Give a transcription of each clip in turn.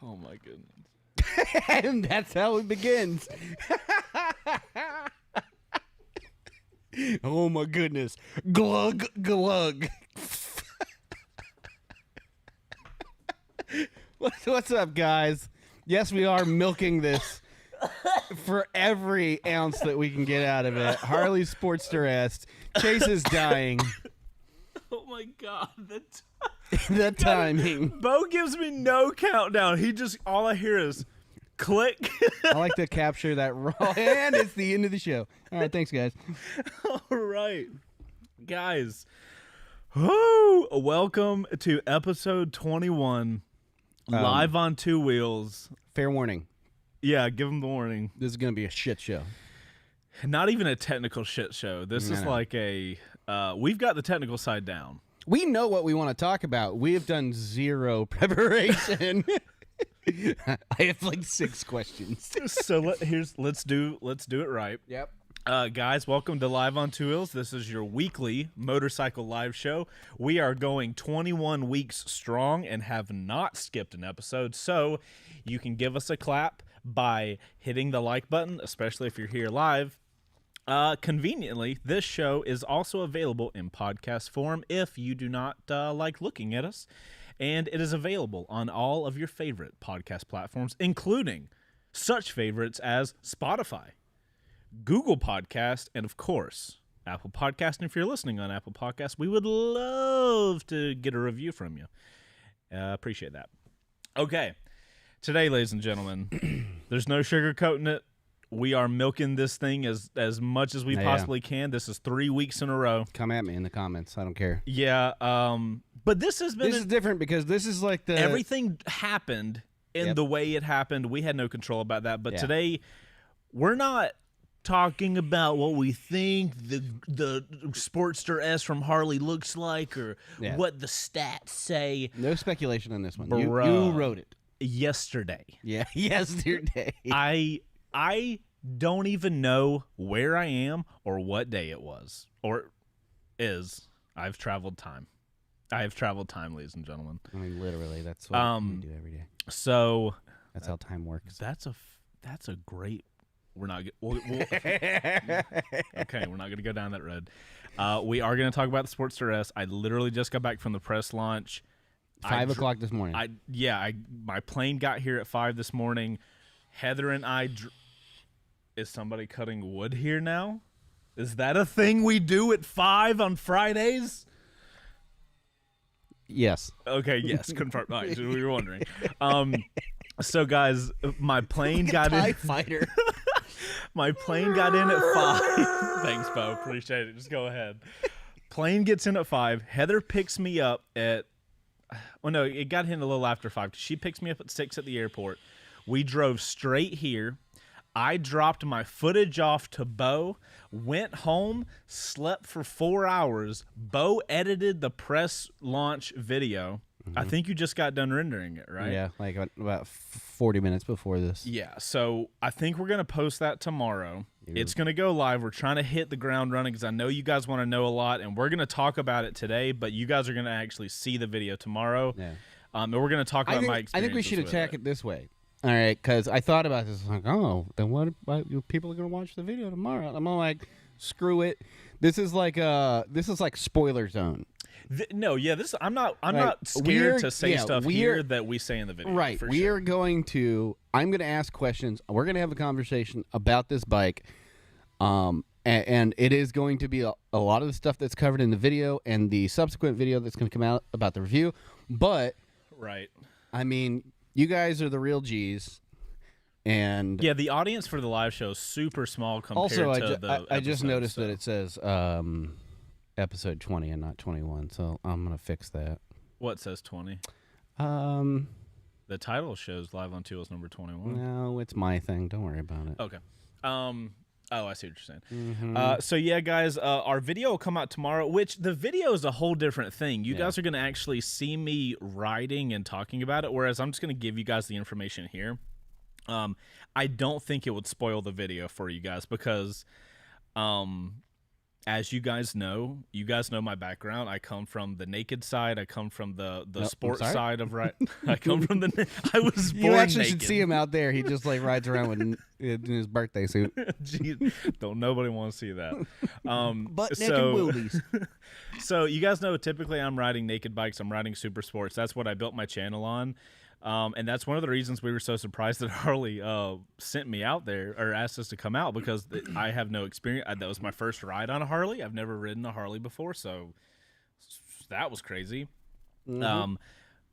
Oh my goodness. And that's how it begins. Oh my goodness. Glug glug. What's up, guys? Yes, we are milking this for every ounce that we can get out of it. Harley Sportster-est. Chase is dying. Oh my god. The timing. Bo gives me no countdown. He just, all I hear is click. I like to capture that raw, and it's the end of the show. All right, thanks, guys. All right. Guys. Woo! Welcome to episode 21. Live on Two Wheels. Fair warning. Yeah, give them the warning. This is going to be a shit show. Not even a technical shit show. This is like a, we've got the technical side down. We know what we want to talk about. We have done zero preparation. I have like 6 questions. So let's do it right. Yep. Guys, welcome to Live on Two Wheels. This is your weekly motorcycle live show. We are going 21 weeks strong and have not skipped an episode, so you can give us a clap by hitting the like button, especially if you're here live. Conveniently, this show is also available in podcast form if you do not like looking at us, and it is available on all of your favorite podcast platforms, including such favorites as Spotify, Google Podcast, and of course, Apple Podcast. And if you're listening on Apple Podcast, we would love to get a review from you. Appreciate that. Okay, today, ladies and gentlemen, there's no sugarcoating it. We are milking this thing as much as we possibly can. This is 3 weeks in a row. Come at me in the comments. I don't care. Yeah, but this has been... This is different because this is like the... Everything happened in the way it happened. We had no control about that. But today, we're not talking about what we think the Sportster S from Harley looks like or what the stats say. No speculation on this one. Bruh. You wrote it. Yesterday. Yeah, yesterday. I don't even know where I am or what day it was or is. I've traveled time. I have traveled time, ladies and gentlemen. I mean, literally, that's what we do every day. So that's how time works. That's a great. We're not. Okay, we're not going to go down that road. We are going to talk about the Sportster S. I literally just got back from the press launch. 5 o'clock this morning. My plane got here at 5 this morning. Heather and I. Is somebody cutting wood here now? Is that a thing we do at 5 on Fridays? Yes. Okay, yes, confirmed. All right, so we were wondering. So guys, my plane got in. Fighter. My plane got in at 5. Thanks, Bo. Appreciate it. Just go ahead. Plane gets in at 5. Heather picks me up at. Well, no, it got in a little after 5. She picks me up at 6 at the airport. We drove straight here. I dropped my footage off to Bo, went home, slept for 4 hours. Bo edited the press launch video. I think you just got done rendering it, right? Yeah, like about 40 minutes before this. Yeah, so I think we're going to post that tomorrow. It's going to go live. We're trying to hit the ground running because I know you guys want to know a lot, and we're going to talk about it today, but you guys are going to actually see the video tomorrow. Yeah. And we're going to talk about my experience. I think we should attack it this way. All right, because I thought about this. Like, oh, then what about people are going to watch the video tomorrow? I'm all like, screw it. This is like spoiler zone. I'm not scared to say stuff here that we say in the video. Right. I'm going to ask questions. We're going to have a conversation about this bike. And it is going to be a lot of the stuff that's covered in the video and the subsequent video that's going to come out about the review. But, right. I mean, you guys are the real G's. And yeah, the audience for the live show is super small compared to the I just noticed that it says episode 20 and not 21, so I'm going to fix that. What says 20? The title shows Live on Two Wheels number 21. No, it's my thing. Don't worry about it. Okay. I see what you're saying. So yeah, guys, our video will come out tomorrow, which the video is a whole different thing. You guys are going to actually see me writing and talking about it, whereas I'm just going to give you guys the information here. I don't think it would spoil the video for you guys because as you guys know my background. I come from the naked side. I come from the Nope, sports I'm sorry. side of right. I come from the. I was born You actually naked. should see him out there. He just like rides around in his birthday suit. Jeez, don't nobody want to see that. Butt naked so, wildies. So you guys know typically I'm riding naked bikes. I'm riding super sports. That's what I built my channel on. And that's one of the reasons we were so surprised that Harley sent me out there or asked us to come out, because I have no experience. That was my first ride on a Harley. I've never ridden a Harley before, so that was crazy. Mm-hmm.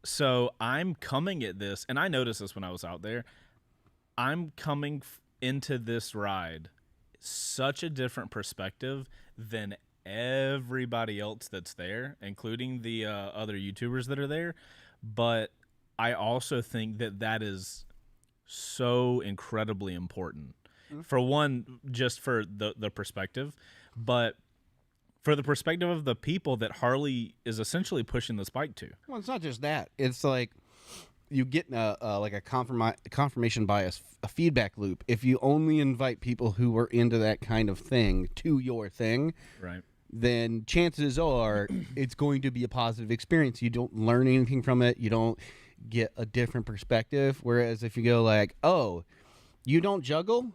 So I'm coming at this, and I noticed this when I was out there. I'm coming into this ride such a different perspective than everybody else that's there, including the other YouTubers that are there. But I also think that is so incredibly important. Mm-hmm. For one, just for the perspective, but for the perspective of the people that Harley is essentially pushing this bike to. Well, it's not just that. It's like you get a confirmation bias, a feedback loop. If you only invite people who are into that kind of thing to your thing, right, then chances are it's going to be a positive experience. You don't learn anything from it. You don't get a different perspective. Whereas if you go like, oh, you don't juggle?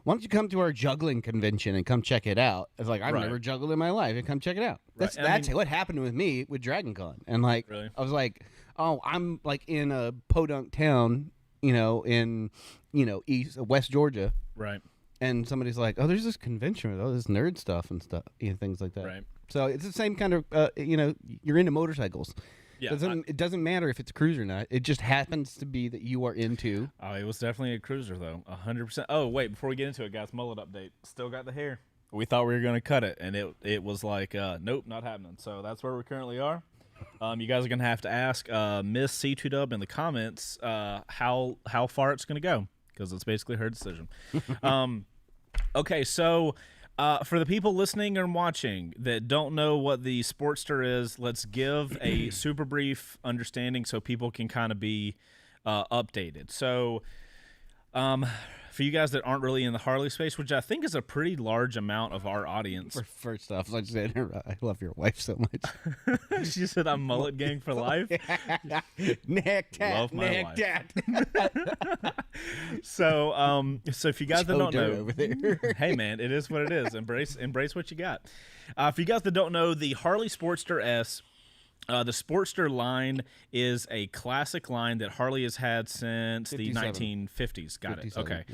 Why don't you come to our juggling convention and come check it out? It's like, I've Right. never juggled in my life, and come check it out. That's what happened with me with Dragon Con. And like, Really? I was like, oh, I'm like in a podunk town, in West Georgia. Right. And somebody's like, oh, there's this convention with all this nerd stuff and stuff, things like that. Right. So it's the same kind of, you're into motorcycles. Yeah, It doesn't matter if it's a cruiser or not. It just happens to be that you are into. Oh, it was definitely a cruiser, though. 100%. Oh, wait, before we get into it, guys, mullet update. Still got the hair. We thought we were going to cut it, and it was like, nope, not happening. So that's where we currently are. You guys are going to have to ask Miss C2Dub in the comments how far it's going to go, because it's basically her decision. Okay, so for the people listening and watching that don't know what the Sportster is, let's give a super brief understanding so people can kind of be updated. So for you guys that aren't really in the Harley space, which I think is a pretty large amount of our audience. First off, let's say I love your wife so much. She said I'm mullet gang for life. Neck tat, Love my neck wife. tat. So if you guys that don't know, over there. hey man, it is what it is. Embrace what you got. For you guys that don't know, the Harley Sportster S, the Sportster line is a classic line that Harley has had since 57. the 1950s. Got it. Okay.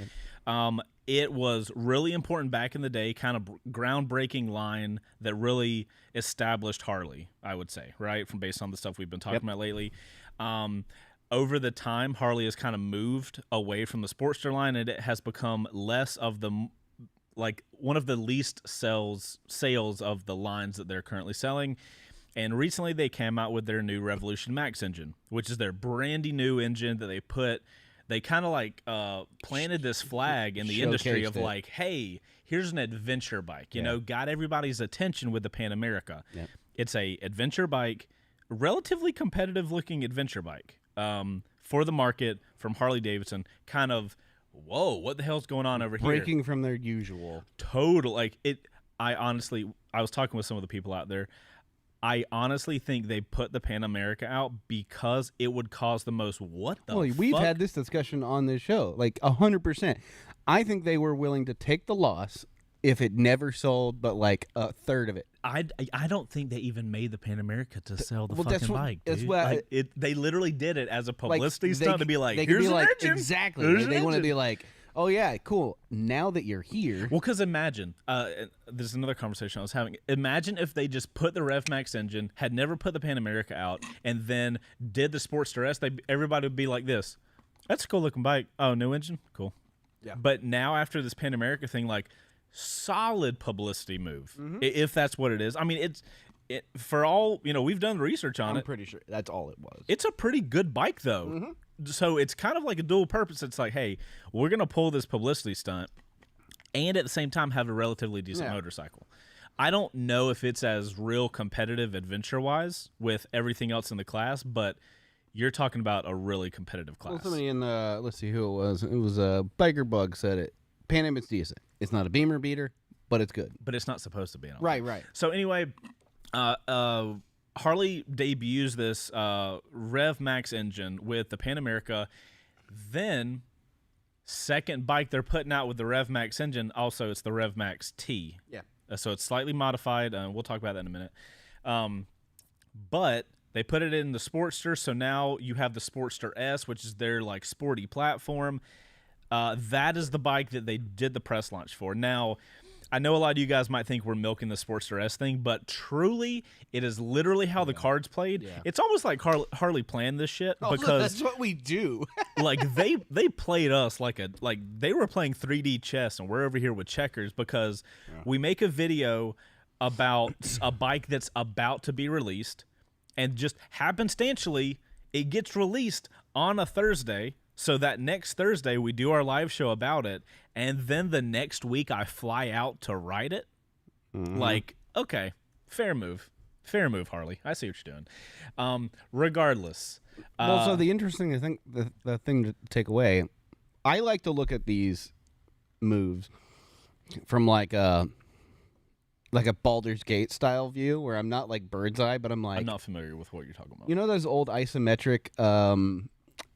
Yeah. It was really important back in the day, kind of groundbreaking line that really established Harley, I would say, right? Based on the stuff we've been talking about lately. Over the time, Harley has kind of moved away from the Sportster line, and it has become less of the, like, one of the least sales of the lines that they're currently selling. And recently they came out with their new Revolution Max engine, which is their brandy new engine that they kind of like planted this flag in the industry of like, hey, here's an adventure bike, you know, got everybody's attention with the Pan America. Yep. It's a adventure bike, relatively competitive looking adventure bike for the market from Harley Davidson, kind of, whoa, what the hell's going on over here? Breaking from their usual. Total. Like I was talking with some of the people out there. I honestly think they put the Pan America out because it would cause the most We've had this discussion on this show, like 100%. I think they were willing to take the loss if it never sold, but like a third of it. I don't think they even made the Pan America to sell the fucking bike. That's dude. what they literally did it as a publicity stunt to be like, they here's could be an like, engine. exactly. They want to be like, oh yeah, cool. Now that you're here, well, because imagine, there's another conversation I was having. Imagine if they just put the Rev Max engine, had never put the Pan America out, and then did the Sportster S. Everybody would be like this. That's a cool looking bike. Oh, new engine, cool. Yeah. But now after this Pan America thing, like, solid publicity move, if that's what it is. I mean, for all we've done research on it. I'm pretty sure that's all it was. It's a pretty good bike though. So it's kind of like a dual purpose. It's like, hey, we're gonna pull this publicity stunt, and at the same time have a relatively decent motorcycle. I don't know if it's as real competitive adventure wise with everything else in the class, but you're talking about a really competitive class. Well, somebody in the let's see who it was. It was Biker Bug said it. Pan Am's decent. It's not a beamer beater, but it's good. but it's not supposed to be an all Right, right. So anyway, Harley debuts this Rev Max engine with the Pan America. Then, second bike they're putting out with the Rev Max engine, also it's the Rev Max T. Yeah. So it's slightly modified. We'll talk about that in a minute. But they put it in the Sportster, so now you have the Sportster S, which is their like sporty platform. That is the bike that they did the press launch for. Now, I know a lot of you guys might think we're milking the Sportster S thing, but truly, it is literally how the cards played. Yeah. It's almost like Harley planned this shit Oh, because that's what we do. like they played us like they were playing 3D chess, and we're over here with checkers because we make a video about a bike that's about to be released, and just happenstantially, it gets released on a Thursday. So that next Thursday, we do our live show about it, and then the next week, I fly out to write it. Like, okay, fair move, Harley. I see what you're doing. Regardless, Well, so the interesting thing, the thing to take away, I like to look at these moves from like a Baldur's Gate style view, where I'm not like bird's eye, but I'm not familiar with what you're talking about. you know those old isometric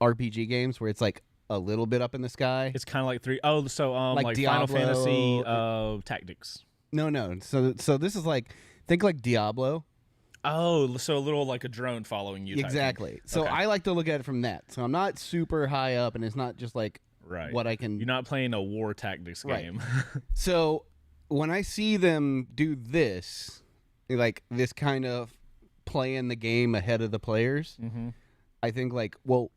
RPG games where it's like a little bit up in the sky. It's kind of like like Final Diablo Fantasy Tactics. No. So this is like, think like Diablo. Oh, so a little like a drone following you. Exactly. So Okay. I like to look at it from that. So I'm not super high up, and it's not just like Right. what I can. You're not playing a war tactics Right. game. So when I see them do this, like this kind of playing the game ahead of the players, I think like, well,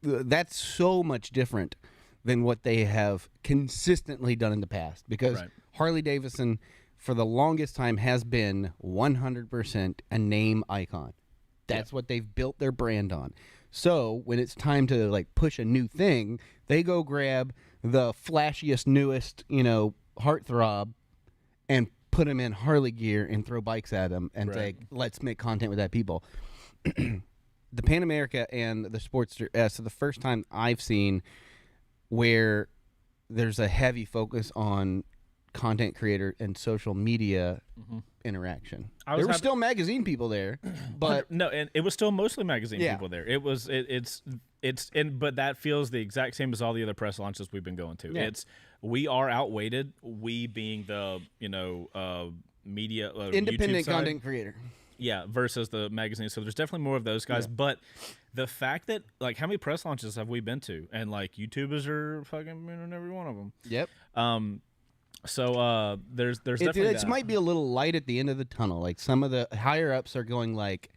that's so much different than what they have consistently done in the past, because Right. Harley Davidson for the longest time has been 100% a name icon. That's what they've built their brand on. So when it's time to like push a new thing, they go grab the flashiest, newest, heartthrob and put them in Harley gear and throw bikes at them and say, let's make content with that people. The Pan America and the Sportster S are the first time I've seen where there's a heavy focus on content creator and social media interaction. There were still magazine people there, but no, and it was still mostly magazine Yeah. people there. It was but that feels the exact same as all the other press launches we've been going to. Yeah. We are outweighted. We being the media independent YouTube side. content creator. Yeah, versus the magazine. So there's definitely more of those guys. Yeah. But the fact that, like, how many press launches have we been to? And, like, YouTubers are fucking in every one of them. Yep. So there's definitely It that. might be a little light at the end of the tunnel. Like some of the higher ups are going like,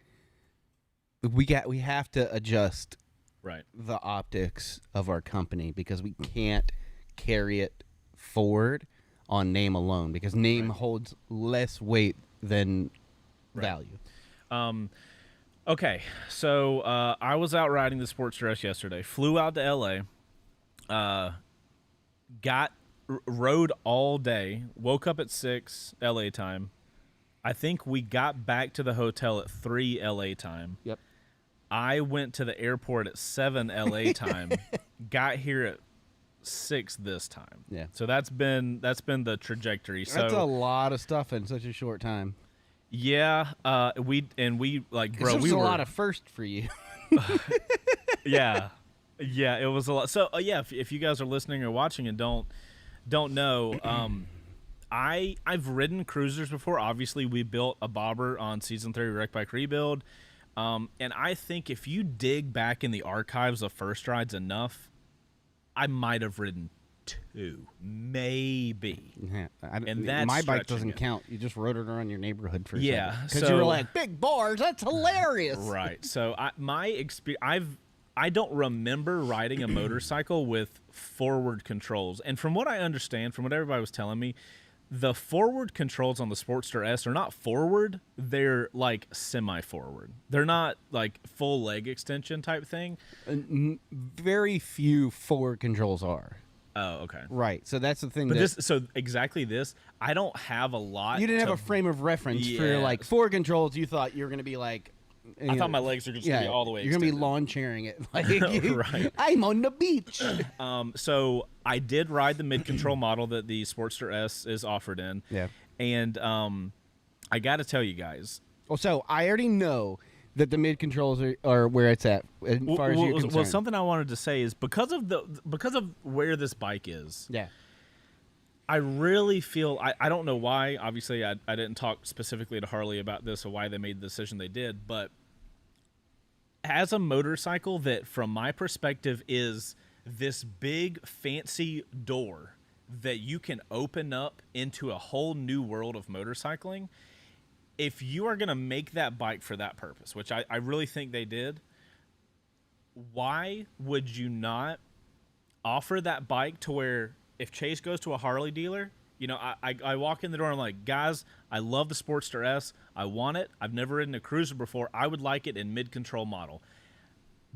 we have to adjust Right. the optics of our company because we can't carry it forward on name alone, because name holds less weight than value. Okay, so I was out riding the Sportster S yesterday. Flew out to LA. Rode all day. Woke up at 6 LA time. I think we got back to the hotel at 3 LA time. Yep. I went to the airport at 7 LA time. Got here at 6 this time. Yeah. So that's been the trajectory. That's So a lot of stuff in such a short time. yeah, we like, bro, There's we a were lot of first for you. yeah, it was a lot. So yeah, if you guys are listening or watching and don't know, I've ridden cruisers before. Obviously, we built a bobber on season 3 Wreck Bike Rebuild, and I think if you dig back in the archives of first rides enough, I might have ridden 2, maybe. Yeah, And that's my bike stretching doesn't it. count. You just rode it around your neighborhood for a Yeah, second. Because you were so- like, big bars, that's hilarious. Right. So my experience, I don't remember riding a motorcycle with forward controls. And from what I understand, from what everybody was telling me, the forward controls on the Sportster S are not forward. They're like semi-forward. They're not like full leg extension type thing. Very few forward controls are. Oh, okay. Right. So that's the thing. But that exactly this, I don't have a lot. you didn't have to- a frame of reference for Yeah. like forward controls. You thought you were going to be like I thought my legs were just going to be all the way You're going to be extended. lawn chairing it. Like, Right. I'm on the beach. So I did ride the mid-control model that the Sportster S is offered in. Yeah. And I got to tell you guys. Well, so I already know that the mid controls are where it's at as far as you're concerned. Well, something I wanted to say is because of where this bike is. Yeah. I really feel I don't know why. Obviously, I didn't talk specifically to Harley about this or why they made the decision they did, but as a motorcycle that, from my perspective, is this big fancy door that you can open up into a whole new world of motorcycling. If you are going to make that bike for that purpose, which I really think they did, why would you not offer that bike to where if Chase goes to a Harley dealer, you know, I walk in the door and I'm like, guys, I love the Sportster S. I want it. I've never ridden a cruiser before. I would like it in mid-control model.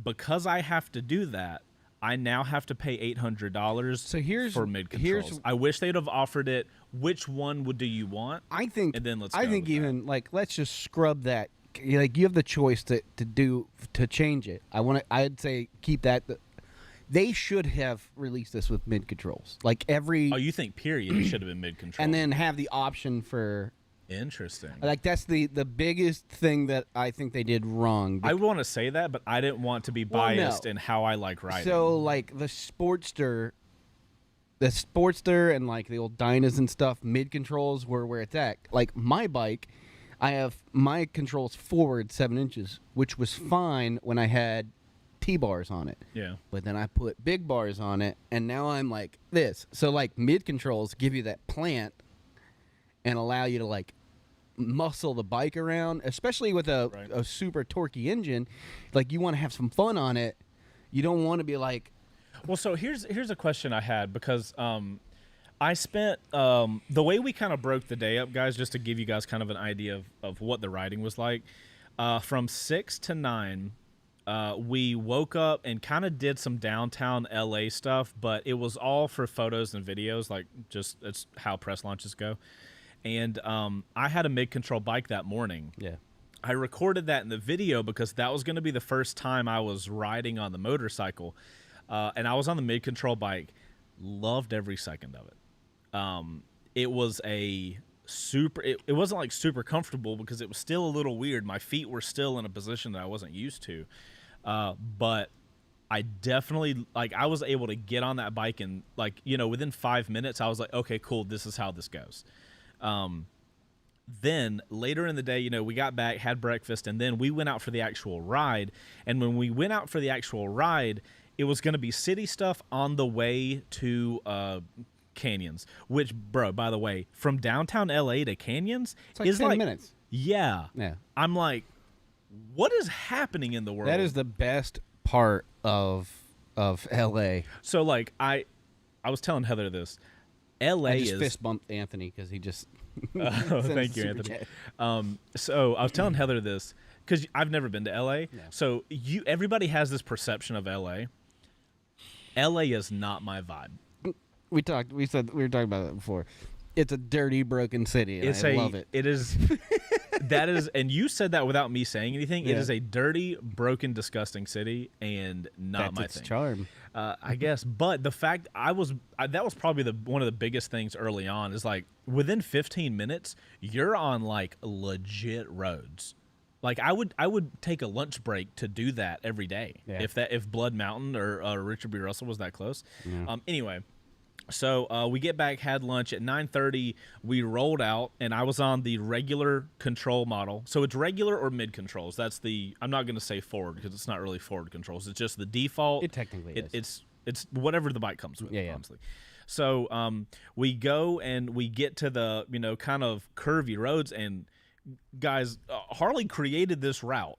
Because I have to do that, I now have to pay $800 for mid-controls. I wish they'd have offered it. Which one do you want? I think. And then let's. I think even like let's just scrub that. Like you have the choice to change it. I'd say keep that. They should have released this with mid controls. Like every. Oh, you think period? It should have been mid control. And then have the option for. Interesting. Like that's the biggest thing that I think they did wrong. I want to say that, but I didn't want to be biased in how I like riding. So like the Sportster and like the old Dynas and stuff, mid controls were where it's at. Like my bike, I have my controls forward 7 inches, which was fine when I had T-bars on it. Yeah. But then I put big bars on it, and now I'm like this. So like mid controls give you that plant and allow you to like muscle the bike around, especially with a super torquey engine. Like you want to have some fun on it. You don't want to be like. Well, so here's a question I had because I spent the way we kind of broke the day up, guys, just to give you guys kind of an idea of what the riding was like. From 6 to 9, we woke up and kind of did some downtown LA stuff, but it was all for photos and videos, like just it's how press launches go. And I had a mid-control bike that morning. Yeah. I recorded that in the video because that was going to be the first time I was riding on the motorcycle. And I was on the mid-control bike. Loved every second of it. It was a super... It wasn't like super comfortable because it was still a little weird. My feet were still in a position that I wasn't used to. But I definitely... Like, I was able to get on that bike and, like, you know, within 5 minutes, I was like, okay, cool, this is how this goes. Then later in the day, you know, we got back, had breakfast, and then we went out for the actual ride. And when we went out for the actual ride, it was going to be city stuff on the way to Canyons, which, bro, by the way, from downtown LA to Canyons It's like is 10 like minutes. Yeah. Yeah. I'm like, what is happening in the world? That is the best part of LA. So like I was telling Heather this. LA I just is fist bumped Anthony because he just. Oh, thank you, Anthony. So I was telling Heather this because I've never been to LA. No. So everybody has this perception of LA. LA is not my vibe. We were talking about that before. It's a dirty, broken city, and I love it. It is. That is, and you said that without me saying anything. Yeah. It is a dirty, broken, disgusting city, and not That's my its thing. charm. I guess, but the fact that was probably one of the biggest things early on is like within 15 minutes you're on like legit roads. Like I would take a lunch break to do that every day if Blood Mountain or Richard B. Russell was that close. Yeah. Anyway. So we get back, had lunch at 9:30. We rolled out, and I was on the regular control model. So it's regular or mid controls. That's I'm not going to say forward because it's not really forward controls. It's just the default. It technically is. It's whatever the bike comes with. Yeah. Honestly. So we go and we get to the kind of curvy roads, and guys, Harley created this route.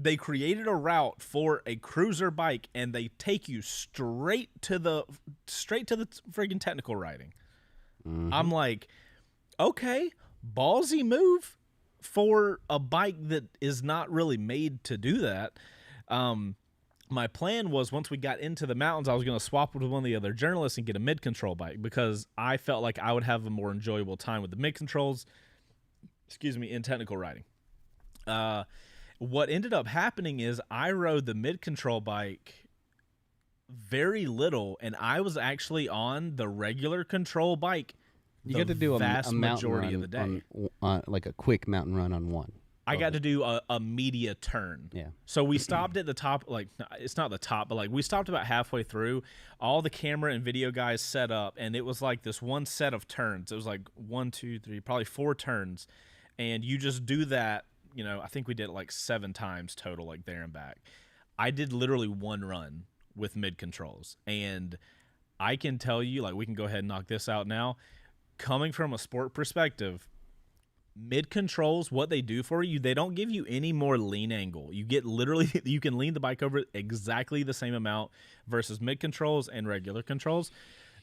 They created a route for a cruiser bike, and they take you straight to the friggin' technical riding. Mm-hmm. I'm like, okay, ballsy move for a bike that is not really made to do that. My plan was once we got into the mountains, I was going to swap with one of the other journalists and get a mid-control bike because I felt like I would have a more enjoyable time with the mid-controls, in technical riding. what ended up happening is I rode the mid-control bike very little, and I was actually on the regular control bike You get to do a mountain majority run of the day. on like a quick mountain run on one. I got to do a media turn. Yeah. So we stopped at the top, like, it's not the top, but like we stopped about halfway through. All the camera and video guys set up, and it was like this one set of turns. It was like 1, 2, 3, probably 4 turns. And you just do that, you know, I think we did it like 7 times total, like there and back. I did literally one run with mid controls. And I can tell you, like, we can go ahead and knock this out now. Coming from a sport perspective, mid controls, what they do for you, they don't give you any more lean angle. You get literally, you can lean the bike over exactly the same amount versus mid controls and regular controls.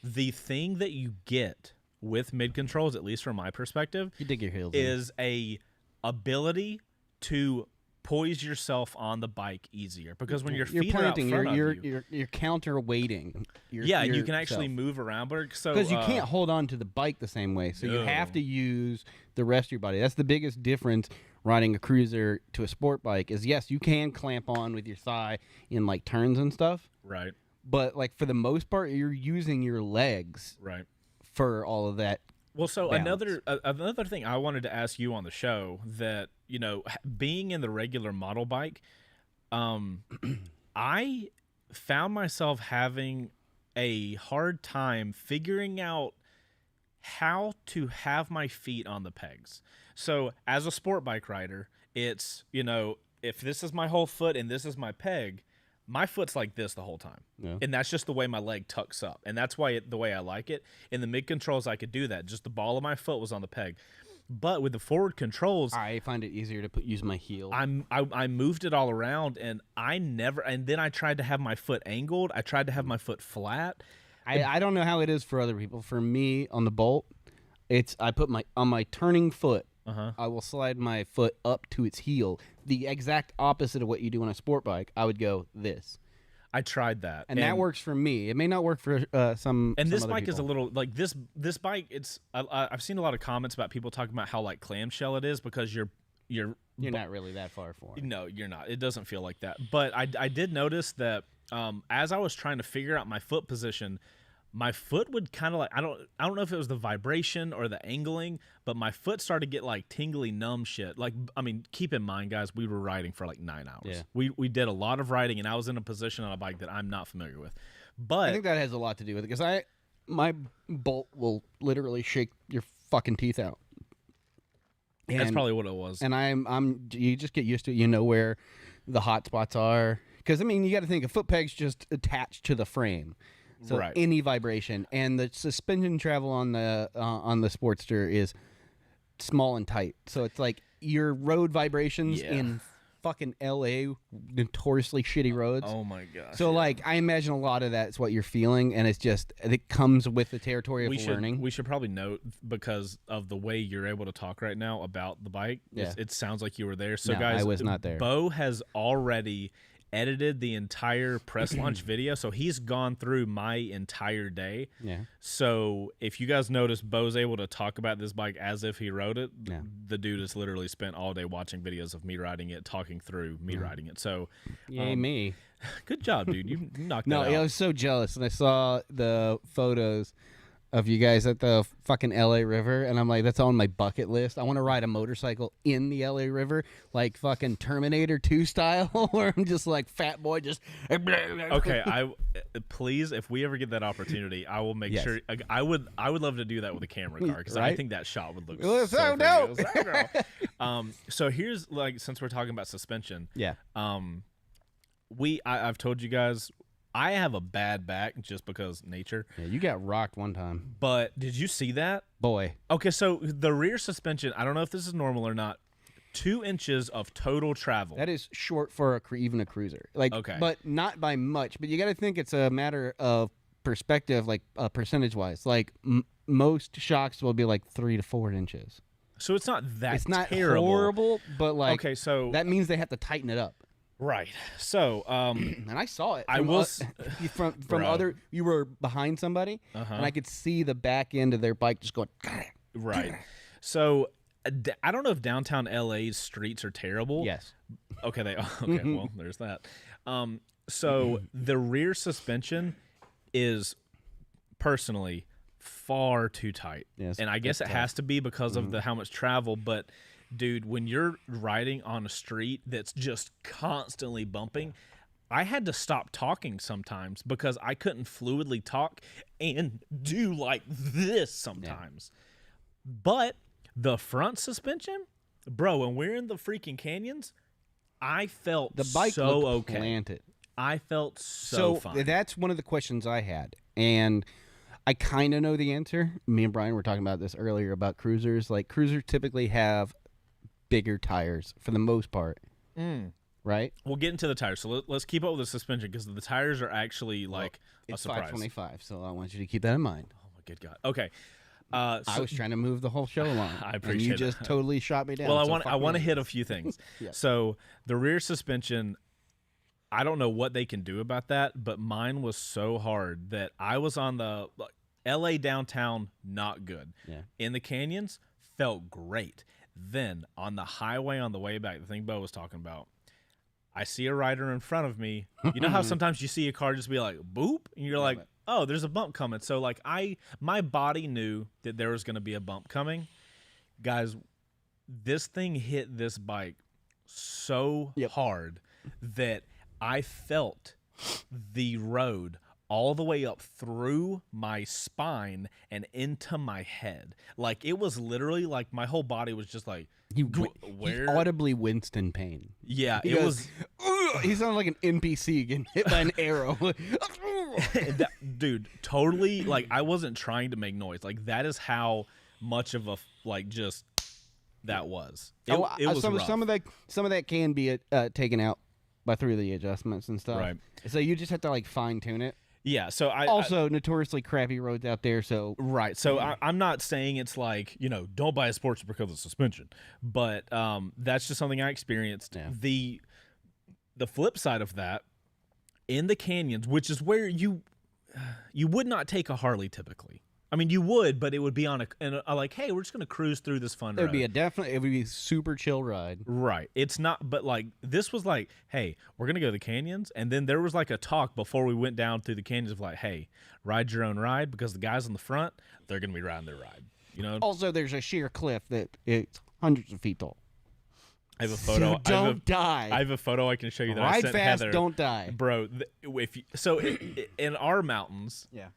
The thing that you get with mid controls, at least from my perspective, You dig your heels is a ability to poise yourself on the bike easier, because when your feet are out front of you, you're counterweighting. and you can actually move around, so because you can't hold on to the bike the same way, so you have to use the rest of your body. That's the biggest difference riding a cruiser to a sport bike. Is yes, you can clamp on with your thigh in like turns and stuff, right? But like for the most part, you're using your legs, Right. for all of that. Well, so balance. another thing I wanted to ask you on the show, that, you know, being in the regular model bike, I found myself having a hard time figuring out how to have my feet on the pegs. So as a sport bike rider, it's, you know, if this is my whole foot and this is my peg, my foot's like this the whole time. Yeah. And that's just the way my leg tucks up. And that's why the way I like it. In the mid controls, I could do that. Just the ball of my foot was on the peg. But with the forward controls, I find it easier to use my heel. I moved it all around, and and then I tried to have my foot angled. I tried to have my foot flat. I don't know how it is for other people. For me, on the Bolt, I put on my turning foot. I will slide my foot up to its heel. The exact opposite of what you do on a sport bike. I would go this. I tried that, and that works for me. It may not work for some. And this other bike people. is a little like this bike. It's I've seen a lot of comments about people talking about how like clamshell it is, because you're not really that far for it. No, you're not. It doesn't feel like that. But I did notice that as I was trying to figure out my foot position, my foot would kind of like, I don't know if it was the vibration or the angling, but my foot started to get like tingly, numb shit. Like, I mean, keep in mind, guys, we were riding for like 9 hours. Yeah. We did a lot of riding, and I was in a position on a bike that I'm not familiar with. But I think that has a lot to do with it, because my Bolt will literally shake your fucking teeth out. That's probably what it was. And you just get used to it. You know where the hot spots are, because I mean, you got to think a foot peg's just attached to the frame. So Right. any vibration, and the suspension travel on the Sportster is small and tight. So it's like your road vibrations in fucking LA, notoriously shitty roads. Oh my gosh. So like I imagine a lot of that's what you're feeling, and it comes with the territory of learning. We should probably note, because of the way you're able to talk right now about the bike, it sounds like you were there. So No, guys, I was not there. Bo has already edited the entire press launch video, so he's gone through my entire day. Yeah. So if you guys notice, Bo's able to talk about this bike as if he rode it. Yeah. The dude has literally spent all day watching videos of me riding it, talking through me riding it. So Yay me. good job, dude. You knocked No, that out. I was so jealous, and I saw the photos of you guys at the fucking LA River, and I'm like, that's on my bucket list. I want to ride a motorcycle in the LA River, like fucking Terminator 2 style, where I'm just like fat boy, just. Okay, please, if we ever get that opportunity, I will make sure. I would love to do that with a camera car, because I think that shot would look so dope. So here's, like, since we're talking about suspension, Yeah. I've told you guys, I have a bad back just because nature. Yeah, you got rocked one time. But did you see that? Boy. Okay, so the rear suspension, I don't know if this is normal or not, 2 inches of total travel. That is short for even a cruiser. Like, Okay. But not by much. But you got to think it's a matter of perspective, like percentage-wise. Like, most shocks will be like 3 to 4 inches. So it's not that It's not terrible. horrible, but like, Okay, so that means they have to tighten it up. right. So And I saw it. I from will from Bro. other. You were behind somebody, and I could see the back end of their bike just going. right. So I don't know if downtown LA's streets are terrible. Yes. Okay, well, there's that. So the rear suspension is personally far too tight. Yes, and I guess it has to be because of how much travel, but dude, when you're riding on a street that's just constantly bumping, I had to stop talking sometimes because I couldn't fluidly talk and do like this sometimes. But the front suspension, bro, when we're in the freaking canyons, I felt the bike so looked okay. planted. I felt so fine. That's one of the questions I had, and I kind of know the answer. Me and Brian were talking about this earlier about cruisers. Like, cruisers typically have bigger tires for the most part, right? We'll get into the tires. So let's keep up with the suspension because the tires are actually like it's a surprise. 525, so I want you to keep that in mind. Oh my good God. Okay. I was trying to move the whole show along. I appreciate and you it. just totally shot me down. Well, so I want to hit a few things. Yeah. So the rear suspension, I don't know what they can do about that, but mine was so hard that I was on the LA downtown, not good. Yeah. In the canyons, felt great. Then on the highway on the way back, the thing Bo was talking about, I see a rider in front of me. You know how sometimes you see a car just be like boop, and you're like, oh, there's a bump coming. So like my body knew that there was going to be a bump coming. Guys, this thing hit this bike so hard that I felt the road all the way up through my spine and into my head. Like, it was literally like my whole body was just like, he where? audibly winced in pain. Yeah, He goes, he sounded like an NPC getting hit by an arrow. Dude, totally. Like, I wasn't trying to make noise. Like, that is how much of a just that was. It was rough. Some of that can be taken out through the adjustments and stuff. Right. So you just have to like fine tune it. Yeah. So also notoriously crappy roads out there. So right. So I'm not saying it's like, don't buy a Sportster because of the suspension, but that's just something I experienced. Yeah. The flip side of that, in the canyons, which is where you would not take a Harley typically. I mean, you would, but it would be on a like, hey, we're just going to cruise through this fun road. It would be a super chill ride. Right. It's not, but like, this was like, hey, we're going to go to the canyons. And then there was like a talk before we went down through the canyons of like, hey, ride your own ride because the guys on the front, they're going to be riding their ride. Also, there's a sheer cliff that it's hundreds of feet tall. I have a photo. So don't die. I have a photo I can show you that Ride I sent fast, Heather. don't die. Bro, in our mountains, Yeah.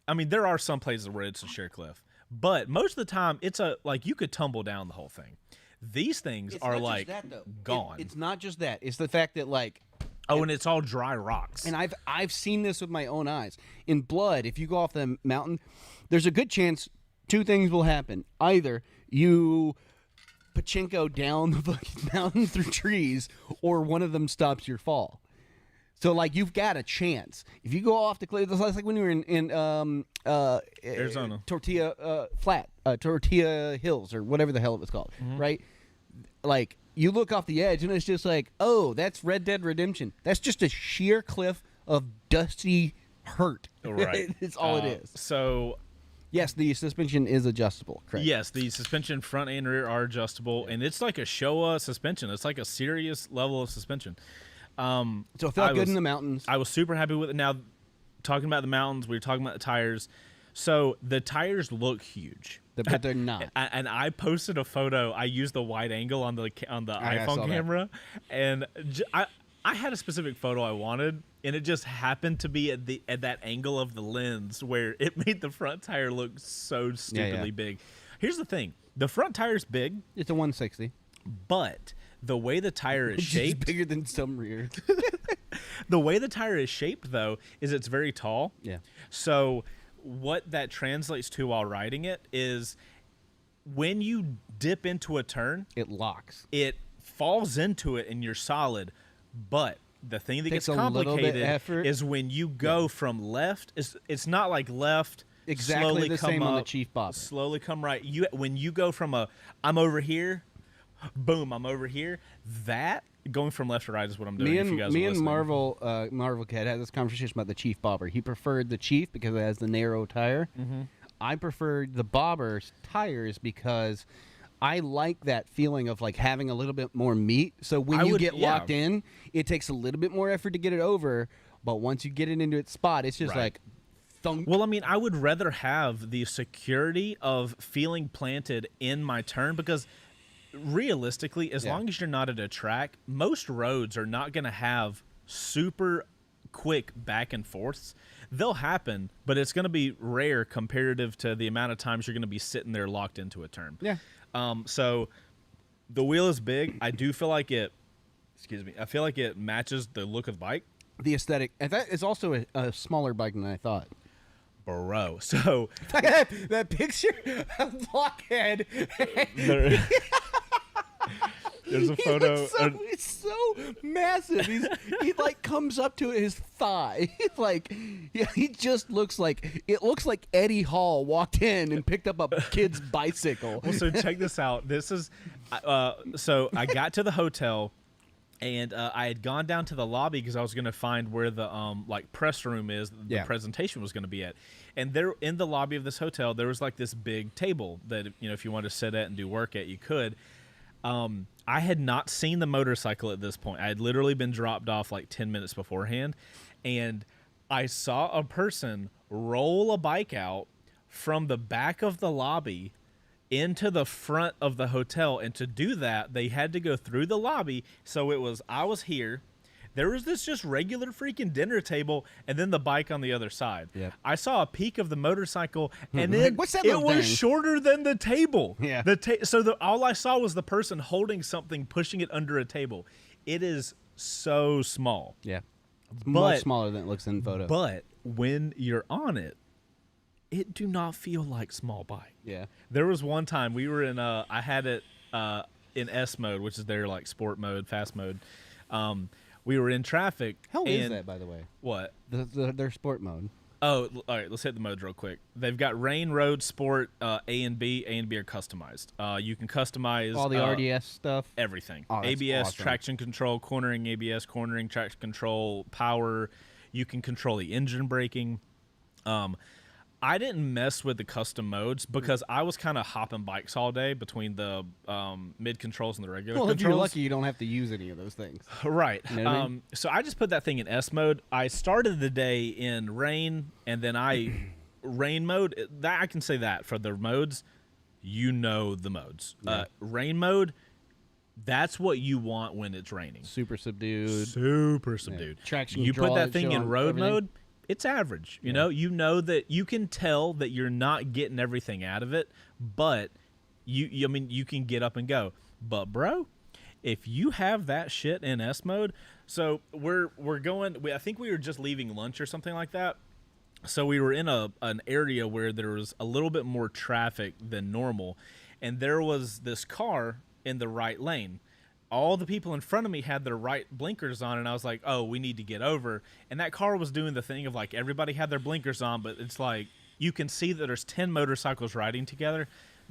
I mean, there are some places where it's a sheer cliff, but most of the time it's you could tumble down the whole thing. These things are like gone. It's not just that. It's the fact that like, and it's all dry rocks. and I've seen this with my own eyes. In Blood, if you go off the mountain, there's a good chance two things will happen. Either you pachinko down the fucking mountain through trees, or one of them stops your fall. So, like, you've got a chance. If you go off the cliff, it's like when you were in Arizona. Tortilla Hills, or whatever the hell it was called, right? Like, you look off the edge, and it's just like, oh, that's Red Dead Redemption. That's just a sheer cliff of dusty hurt. Right. It's all it is. So, yes, the suspension is adjustable, correct? yes, the suspension front and rear are adjustable, and it's like a Showa suspension. It's like a serious level of suspension. So it felt good in the mountains. I was super happy with it. Now, talking about the mountains, we were talking about the tires. So the tires look huge, but they're not. And I posted a photo. I used the wide angle on the iPhone camera, and I had a specific photo I wanted, and it just happened to be at that angle of the lens where it made the front tire look so stupidly big. Here's the thing: the front tire's big. It's a 160, but the way the tire is shaped, bigger than some rear. the way the tire is shaped, though, is it's very tall. Yeah. So what that translates to while riding it is when you dip into a turn, It locks. it falls into it and you're solid. But the thing that Takes gets a little bit complicated effort. is when you go from left. It's not like left. Exactly slowly the come same on the up, Chief Bobber. Slowly come right. When you go from I'm over here, boom, I'm over here. That going from left to right is what I'm doing. Me and Marvel Cat had this conversation about the Chief Bobber. He preferred the Chief because it has the narrow tire. I preferred the Bobber's tires because I like that feeling of like having a little bit more meat. So when you get locked in, it takes a little bit more effort to get it over. But once you get it into its spot, it's just like thunk. Well, I mean, I would rather have the security of feeling planted in my turn because realistically, as long as you're not at a track, most roads are not going to have super quick back and forths. They'll happen, but it's going to be rare comparative to the amount of times you're going to be sitting there locked into a turn. Yeah. So the wheel is big. I do feel like it. Excuse me. I feel like it matches the look of the bike. The aesthetic, and that is also a smaller bike than I thought. Bro, so that picture of Blockhead. There's a photo. It's so massive. He like comes up to his thigh. Like he just looks like Eddie Hall walked in and picked up a kid's bicycle. Well, so check this out. This is so I got to the hotel. And I had gone down to the lobby because I was going to find where the like press room is, the presentation was going to be at. And there in the lobby of this hotel, there was like this big table that, you know, if you wanted to sit at and do work at, you could. I had not seen the motorcycle at this point. I had literally been dropped off like 10 minutes beforehand. And I saw a person roll a bike out from the back of the lobby into the front of the hotel, and to do that they had to go through the lobby. So it was I was here, there was this just regular freaking dinner table, and then the bike on the other side. I saw a peek of the motorcycle, and then What's that it little was thing? shorter than the table. So all I saw was the person holding something, pushing it under a table. It is so small. It's much smaller than it looks in the photo. But when you're on it, it do not feel like small bike. There was one time we were in I had it in S mode, which is their like sport mode, fast mode. We were in traffic. How is that, by the way? What? Their sport mode. Oh, all right. Let's hit the modes real quick. They've got rain, road, sport, A and B. A and B are customized. You can customize all the RDS stuff. Everything. Oh, ABS, awesome. traction control, cornering ABS, cornering traction control, power. You can control the engine braking. I didn't mess with the custom modes because I was kind of hopping bikes all day between the mid controls and the regular controls. If you're lucky, you don't have to use any of those things. Right. You know what I mean? So I just put that thing in S mode. I started the day in rain, and then rain mode. That I can say that for the modes, you know the modes. Rain mode, that's what you want when it's raining. Super subdued. Super subdued. Traction You control, put that thing in road everything. mode, it's average. You know that you can tell that you're not getting everything out of it, but I mean you can get up and go. But bro, if you have that shit in S mode, so we're going. I think we were just leaving lunch or something like that. So we were in an area where there was a little bit more traffic than normal, and there was this car in the right lane. All the people in front of me had their right blinkers on, and I was like, oh, we need to get over. And that car was doing the thing of like everybody had their blinkers on, but it's like you can see that there's 10 motorcycles riding together.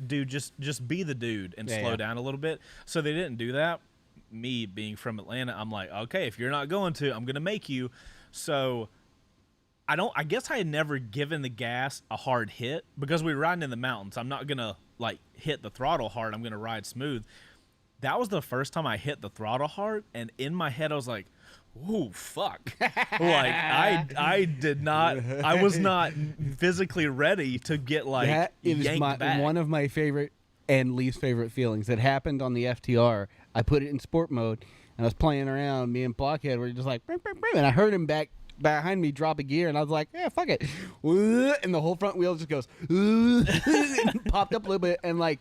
Dude, just be the dude and slow down a little bit. So they didn't do that. Me being from Atlanta, I'm like, okay, if you're not going to, I'm going to make you. So I guess I had never given the gas a hard hit because we were riding in the mountains. I'm not going to like hit the throttle hard. I'm going to ride smooth. That was the first time I hit the throttle hard, and in my head I was like, "Ooh, fuck!" Like I did not, I was not physically ready to get like that is yanked back. one of my favorite and least favorite feelings. It happened on the FTR. I put it in sport mode, and I was playing around. Me and Blockhead were just like, "Brim, brim, brim," and I heard him back behind me drop a gear, and I was like, "Yeah, fuck it," and the whole front wheel just goes, and popped up a little bit, and like.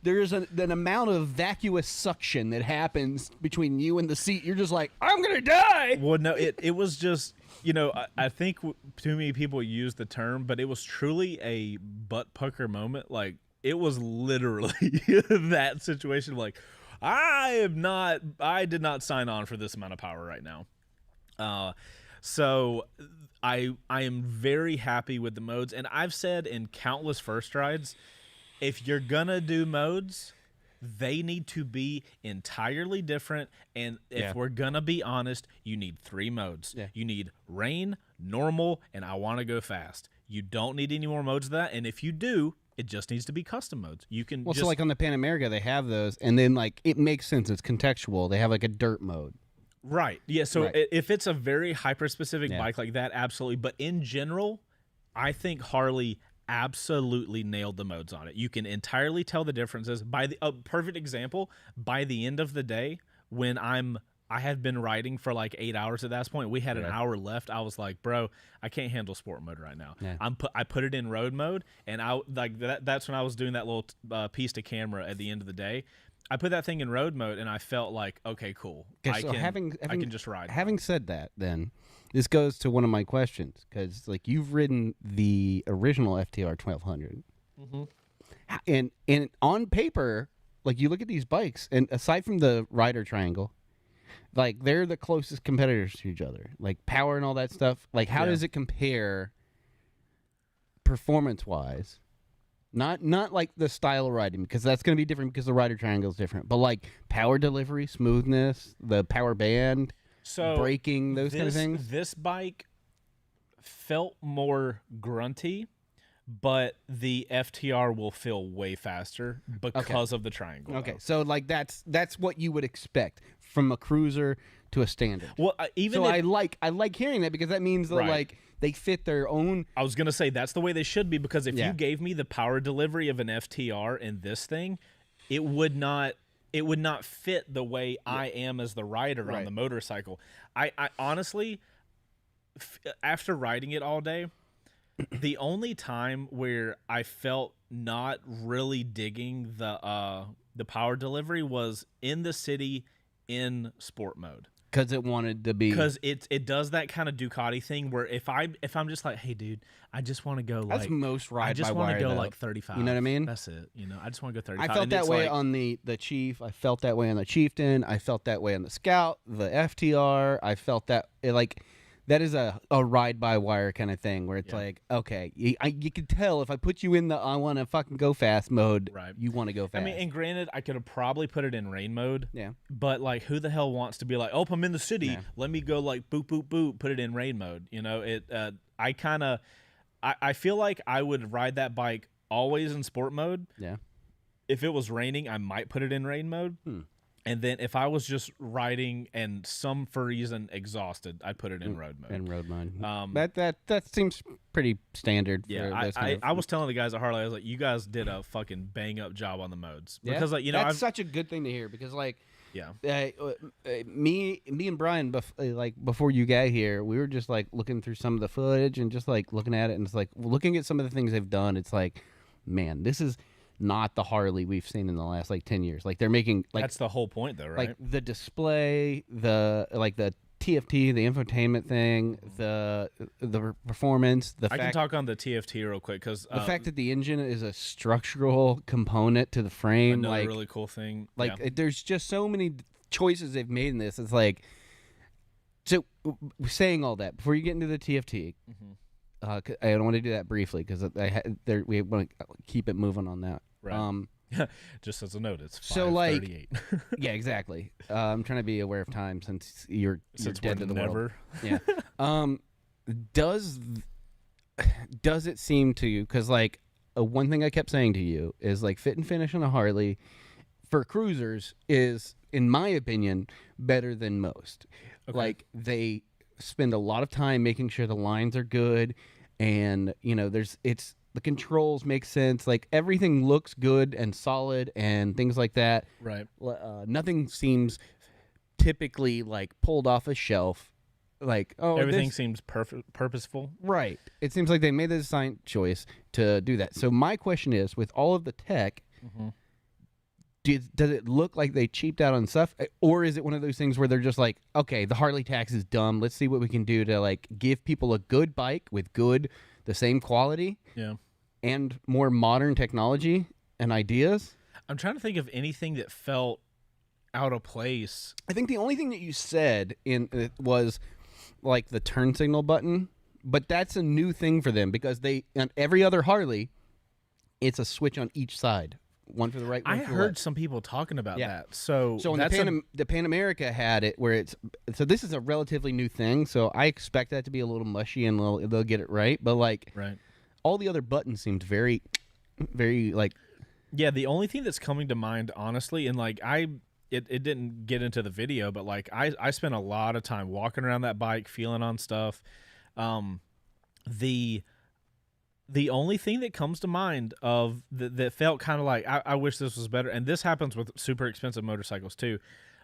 There's an amount of vacuous suction that happens between you and the seat. You're just like, I'm going to die. Well, no, it was just, you know, I think too many people use the term, but it was truly a butt pucker moment. Like, it was literally that situation. Like, I did not sign on for this amount of power right now. So I am very happy with the modes. And I've said in countless first rides, if you're gonna do modes, they need to be entirely different. And if we're gonna be honest, you need 3 modes. You need rain, normal, and I want to go fast. You don't need any more modes than that. And if you do, It just needs to be custom modes. You can Well, so like on the Pan America, they have those, and then like it makes sense. It's contextual. They have like a dirt mode. right. Yeah. So Right. if it's a very hyper specific Yeah. bike like that, absolutely. But in general, I think Harley absolutely nailed the modes on it. You can entirely tell the differences. By the perfect example, by the end of the day, when I had been riding for like 8 hours at that point. We had an hour left. I was like, bro, I can't handle sport mode right now. Yeah. I put it in road mode, and that's when I was doing that little piece to camera at the end of the day. I put that thing in road mode, and I felt like, okay, cool. Okay, I so can just ride. Having said that, then this goes to one of my questions because like you've ridden the original FTR 1200, and on paper, like you look at these bikes, and aside from the rider triangle, like they're the closest competitors to each other, like power and all that stuff. Like how does it compare performance wise? Not like the style of riding, because that's going to be different because the rider triangle is different. But like power delivery, smoothness, the power band, So braking, those kind of things. This bike felt more grunty, but the FTR will feel way faster because of the triangle. Okay, though. so like that's what you would expect from a cruiser to a standard. Well, even So if, I like hearing that because that means that Right. like they fit their own. I was gonna say that's the way they should be, because if Yeah. you gave me the power delivery of an FTR in this thing, it would not fit the way I am as the rider on Right. the motorcycle. I honestly, after riding it all day, the only time where I felt not really digging the power delivery was in the city in sport mode. Because it wanted to be. Because it does that kind of Ducati thing where if I'm just like, hey dude, I just want to go That's like most ride I just by want wire, to go though. like 35. You know what I mean? That's it. I just want to go 35. I felt And that it's way like, on the Chief. I felt that way on the Chieftain. I felt that way on the Scout, the FTR. I felt that like that is a ride by wire kind of thing where it's like, okay, you can tell if I put you in the I want to fucking go fast mode, Right. you want to go fast. I mean, and granted, I could have probably put it in rain mode. Yeah. But like, who the hell wants to be like, oh, I'm in the city. Yeah. Let me go like boop boop boop. Put it in rain mode. I feel like I would ride that bike always in sport mode. Yeah. If it was raining, I might put it in rain mode. And then if I was just riding and for reason exhausted, I'd put it in road mode. In road mode. That That seems pretty standard. Yeah, for those kind of, I was telling the guys at Harley, I was like, you guys did a fucking bang up job on the modes, because like that's such a good thing to hear because like yeah. me and Brian before you got here, we were just like looking through some of the footage and just like looking at it, and it's like looking at some of the things they've done. It's like, man, this is not the Harley we've seen in the last like 10 years. Like they're making like That's the whole point though, right? like the display, the TFT, the infotainment thing, the performance, I can talk on the TFT real quick because the fact that the engine is a structural component to the frame, another like really cool thing. there's just so many choices they've made in this. It's like, so saying all that before you get into the TFT, I don't want to do that briefly because we want to keep it moving on that. Right. Just as a note, it's 5:38. So like, yeah, exactly. I'm trying to be aware of time since you're dead to the world. Yeah. Does it seem to you? Because like one thing I kept saying to you is like fit and finish on a Harley for cruisers is, in my opinion, better than most. Okay. Like they spend a lot of time making sure the lines are good, and the controls make sense. Like everything looks good and solid and things like that. Right. Nothing seems typically like pulled off a shelf. Like everything seems purposeful. Right. It seems like they made the design choice to do that. So my question is, with all of the tech, does it look like they cheaped out on stuff, or is it one of those things where they're just like, okay, the Harley tax is dumb. Let's see what we can do to like give people a good bike with the same quality, and more modern technology and ideas. I'm trying to think of anything that felt out of place. I think the only thing that you said was like the turn signal button, but that's a new thing for them because on every other Harley, it's a switch on each side. One for the right, one I for the heard left. some people talking about that. So in the Pan America had it where so this is a relatively new thing. So I expect that to be a little mushy and they'll get it right. But like right. all the other buttons seemed very very like. Yeah, the only thing that's coming to mind, honestly, and like it didn't get into the video, but like I spent a lot of time walking around that bike, feeling on stuff. The only thing that comes to mind of that felt kind of like I wish this was better, and this happens with super expensive motorcycles too.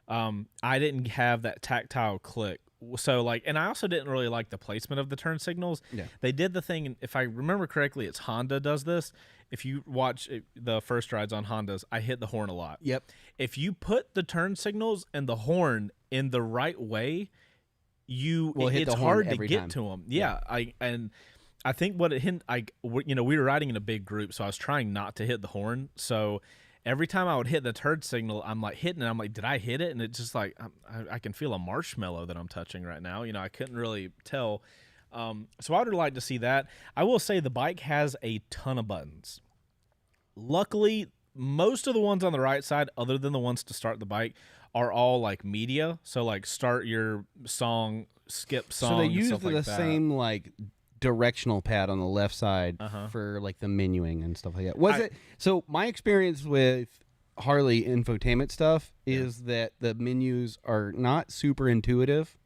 I didn't have that tactile click. So like, and I also didn't really like the placement of the turn signals. Yeah. They did the thing, if I remember correctly, it's Honda does this. If you watch the first rides on Hondas, I hit the horn a lot. Yep. If you put the turn signals and the horn in the right way, it's hard to get to them. Yeah. I think what it hit, we were riding in a big group, so I was trying not to hit the horn. So every time I would hit the turn signal, I'm like hitting it. I'm like, did I hit it? And it's just like, I can feel a marshmallow that I'm touching right now. I couldn't really tell. So I would like to see that. I will say the bike has a ton of buttons. Luckily, most of the ones on the right side, other than the ones to start the bike, are all like media. So like start your song, skip song. So they use the same like directional pad on the left side for like the menuing and stuff like that. So my experience with Harley infotainment stuff is that the menus are not super intuitive.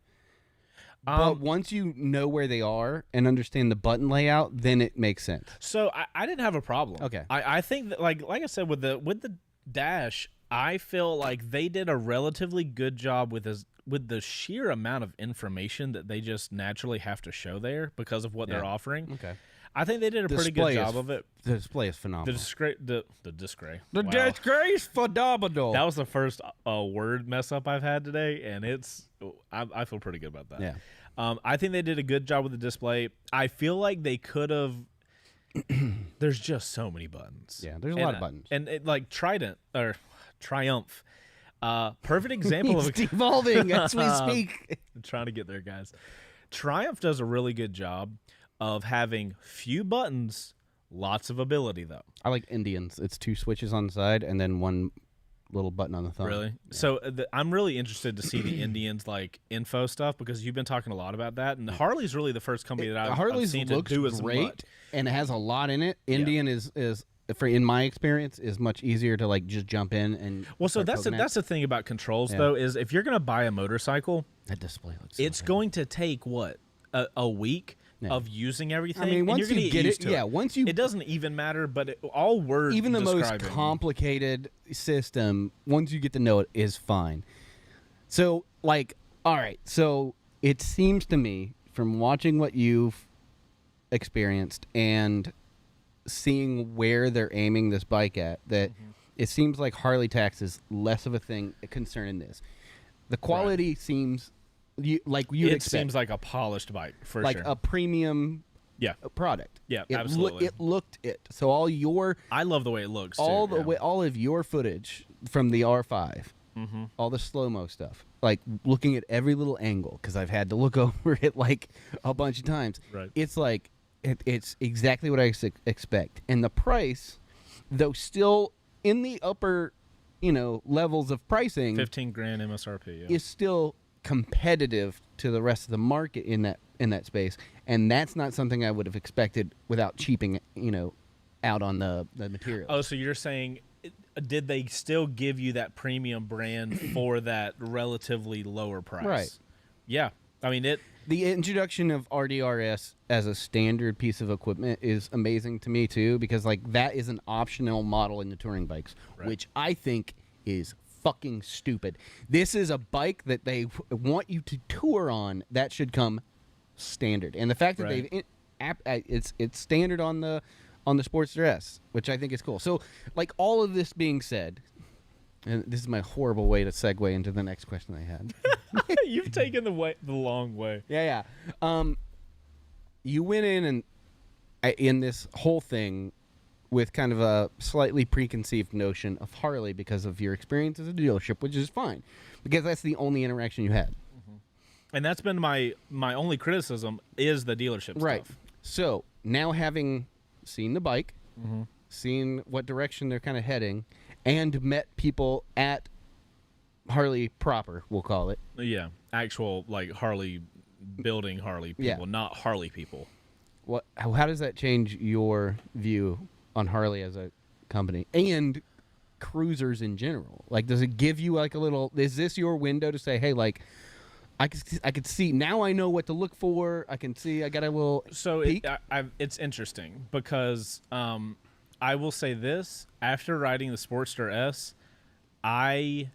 But once you know where they are and understand the button layout, then it makes sense. So I didn't have a problem. Okay. I think that like I said with the dash, I feel like they did a relatively good job with the sheer amount of information that they just naturally have to show there because of what they're offering. Okay. I think they did a pretty good job of it. The display is phenomenal. The display. The display is phenomenal. That was the first word mess up I've had today, and I feel pretty good about that. Yeah. I think they did a good job with the display. I feel like they could have. There's just so many buttons. Yeah, there's a lot of buttons. And like Triumph. Perfect example of evolving as we speak. I'm trying to get there, guys. Triumph does a really good job of having few buttons, lots of ability though. I like Indians. It's 2 switches on the side and then 1 little button on the thumb. Really? Yeah. So I'm really interested to see the Indians like info stuff because you've been talking a lot about that, and Harley's really the first company that I've seen to do as great, much. And it has a lot in it. Indian is in my experience is much easier to like just jump in and. Well, so that's the thing about controls though is if you're gonna buy a motorcycle, that display looks. It's going to take what a week. Yeah. Of using everything. I mean, once you get it, once you, it doesn't even matter. But all words, even the most complicated system, once you get to know it, is fine. So, like, all right. So it seems to me, from watching what you've experienced and seeing where they're aiming this bike at, that it seems like Harley tax is less of a concern in this. The quality seems. It expect. Seems like a polished bike for like sure. a premium product. Yeah, absolutely. It looked it. So I love the way it looks. All of your footage from the R5, all the slow-mo stuff, like looking at every little angle because I've had to look over it like a bunch of times. Right. It's like it's exactly what I expect, and the price, though still in the upper, levels of pricing, $15,000 MSRP is still competitive to the rest of the market in that space, and that's not something I would have expected without cheaping out on the materials. Oh, so you're saying did they still give you that premium brand for that relatively lower price? Right. Yeah. I mean the introduction of RDRS as a standard piece of equipment is amazing to me too, because like that is an optional model in the touring bikes, which I think is fucking stupid. This is a bike that they want you to tour on. That should come standard, and the fact that it's standard on the Sportster S, which I think is cool. So, like all of this being said, and this is my horrible way to segue into the next question I had. You've taken the long way. Yeah. You went in and in this whole thing with kind of a slightly preconceived notion of Harley because of your experience as a dealership, which is fine, because that's the only interaction you had. And that's been my only criticism is the dealership stuff. So now having seen the bike, seen what direction they're kind of heading, and met people at Harley proper, we'll call it. Yeah, actual like Harley people, not Harley people. How does that change your view on Harley as a company and cruisers in general? Like, does it give you like a little? Is this your window to say, hey, like, I could see now. I know what to look for. I can see. I got a little. So peek. it's interesting because I will say this: after riding the Sportster S, I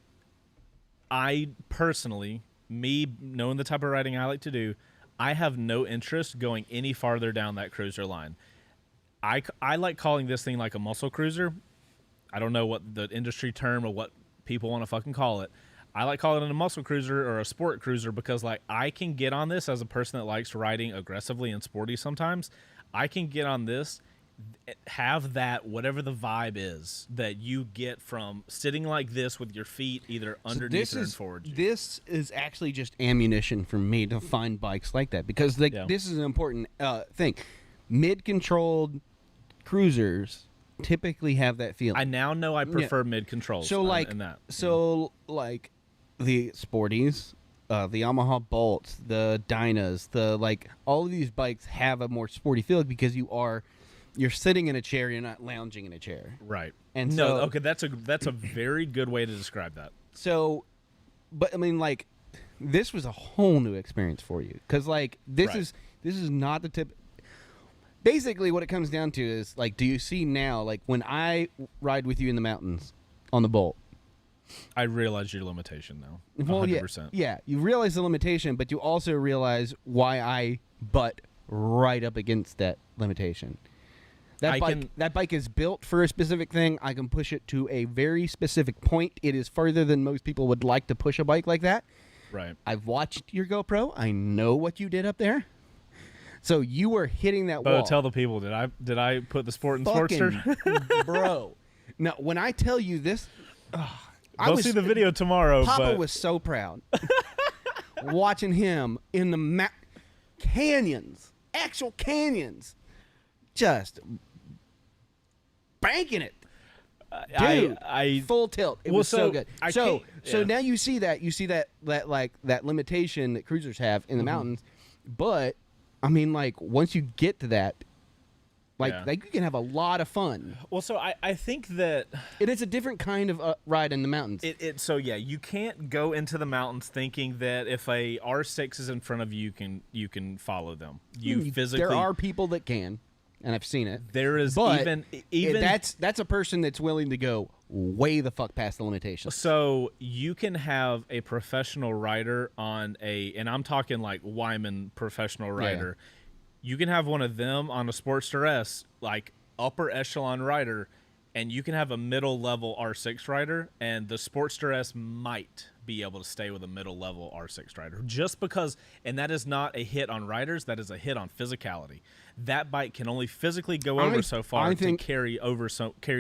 personally, me knowing the type of riding I like to do, I have no interest going any farther down that cruiser line. I like calling this thing like a muscle cruiser. I don't know what the industry term or what people want to fucking call it. I like calling it a muscle cruiser or a sport cruiser because, like, I can get on this as a person that likes riding aggressively and sporty sometimes. I can get on this, have that, whatever the vibe is that you get from sitting like this with your feet either underneath or in forward. This is actually just ammunition for me to find bikes like that because this is an important thing. Mid-controlled cruisers typically have that feeling. I now know I prefer mid-controls. So like, in that. Like the Sporties, the Yamaha Bolts, the Dynas, all of these bikes have a more sporty feel because you're sitting in a chair, you're not lounging in a chair. Right. And okay, that's a very good way to describe that. So, but I mean, like, this was a whole new experience for you because, like, this is not the tip. Basically, what it comes down to is, like, do you see now, like, when I ride with you in the mountains on the Bolt? I realize your limitation now. Well, 100%. Yeah, you realize the limitation, but you also realize why I butt right up against that limitation. That bike is built for a specific thing. I can push it to a very specific point. It is further than most people would like to push a bike like that. Right. I've watched your GoPro. I know what you did up there. So you were hitting that wall. Tell the people, did I put the sport in Sportster? Bro. Now, when I tell you this, Go see the video tomorrow. Papa was so proud watching him in the canyons, actual canyons, just banking it. Dude, I full tilt. It was so good. So yeah. now you see that like that limitation that cruisers have in the mountains, but I mean, like, once you get to that, like you can have a lot of fun. Well, so I think that it is a different kind of ride in the mountains. So you can't go into the mountains thinking that if a R6 is in front of you, you can follow them. You physically. There are people that can, and I've seen it. There is but even that's a person that's willing to go way the fuck past the limitations. So you can have a professional rider and I'm talking like Wyman professional rider. Yeah. You can have one of them on a Sportster S, like upper echelon rider, and you can have a middle level R6 rider, and the Sportster S might be able to stay with a middle level R6 rider just because, and that is not a hit on riders, that is a hit on physicality. That bike can only physically go over so far to carry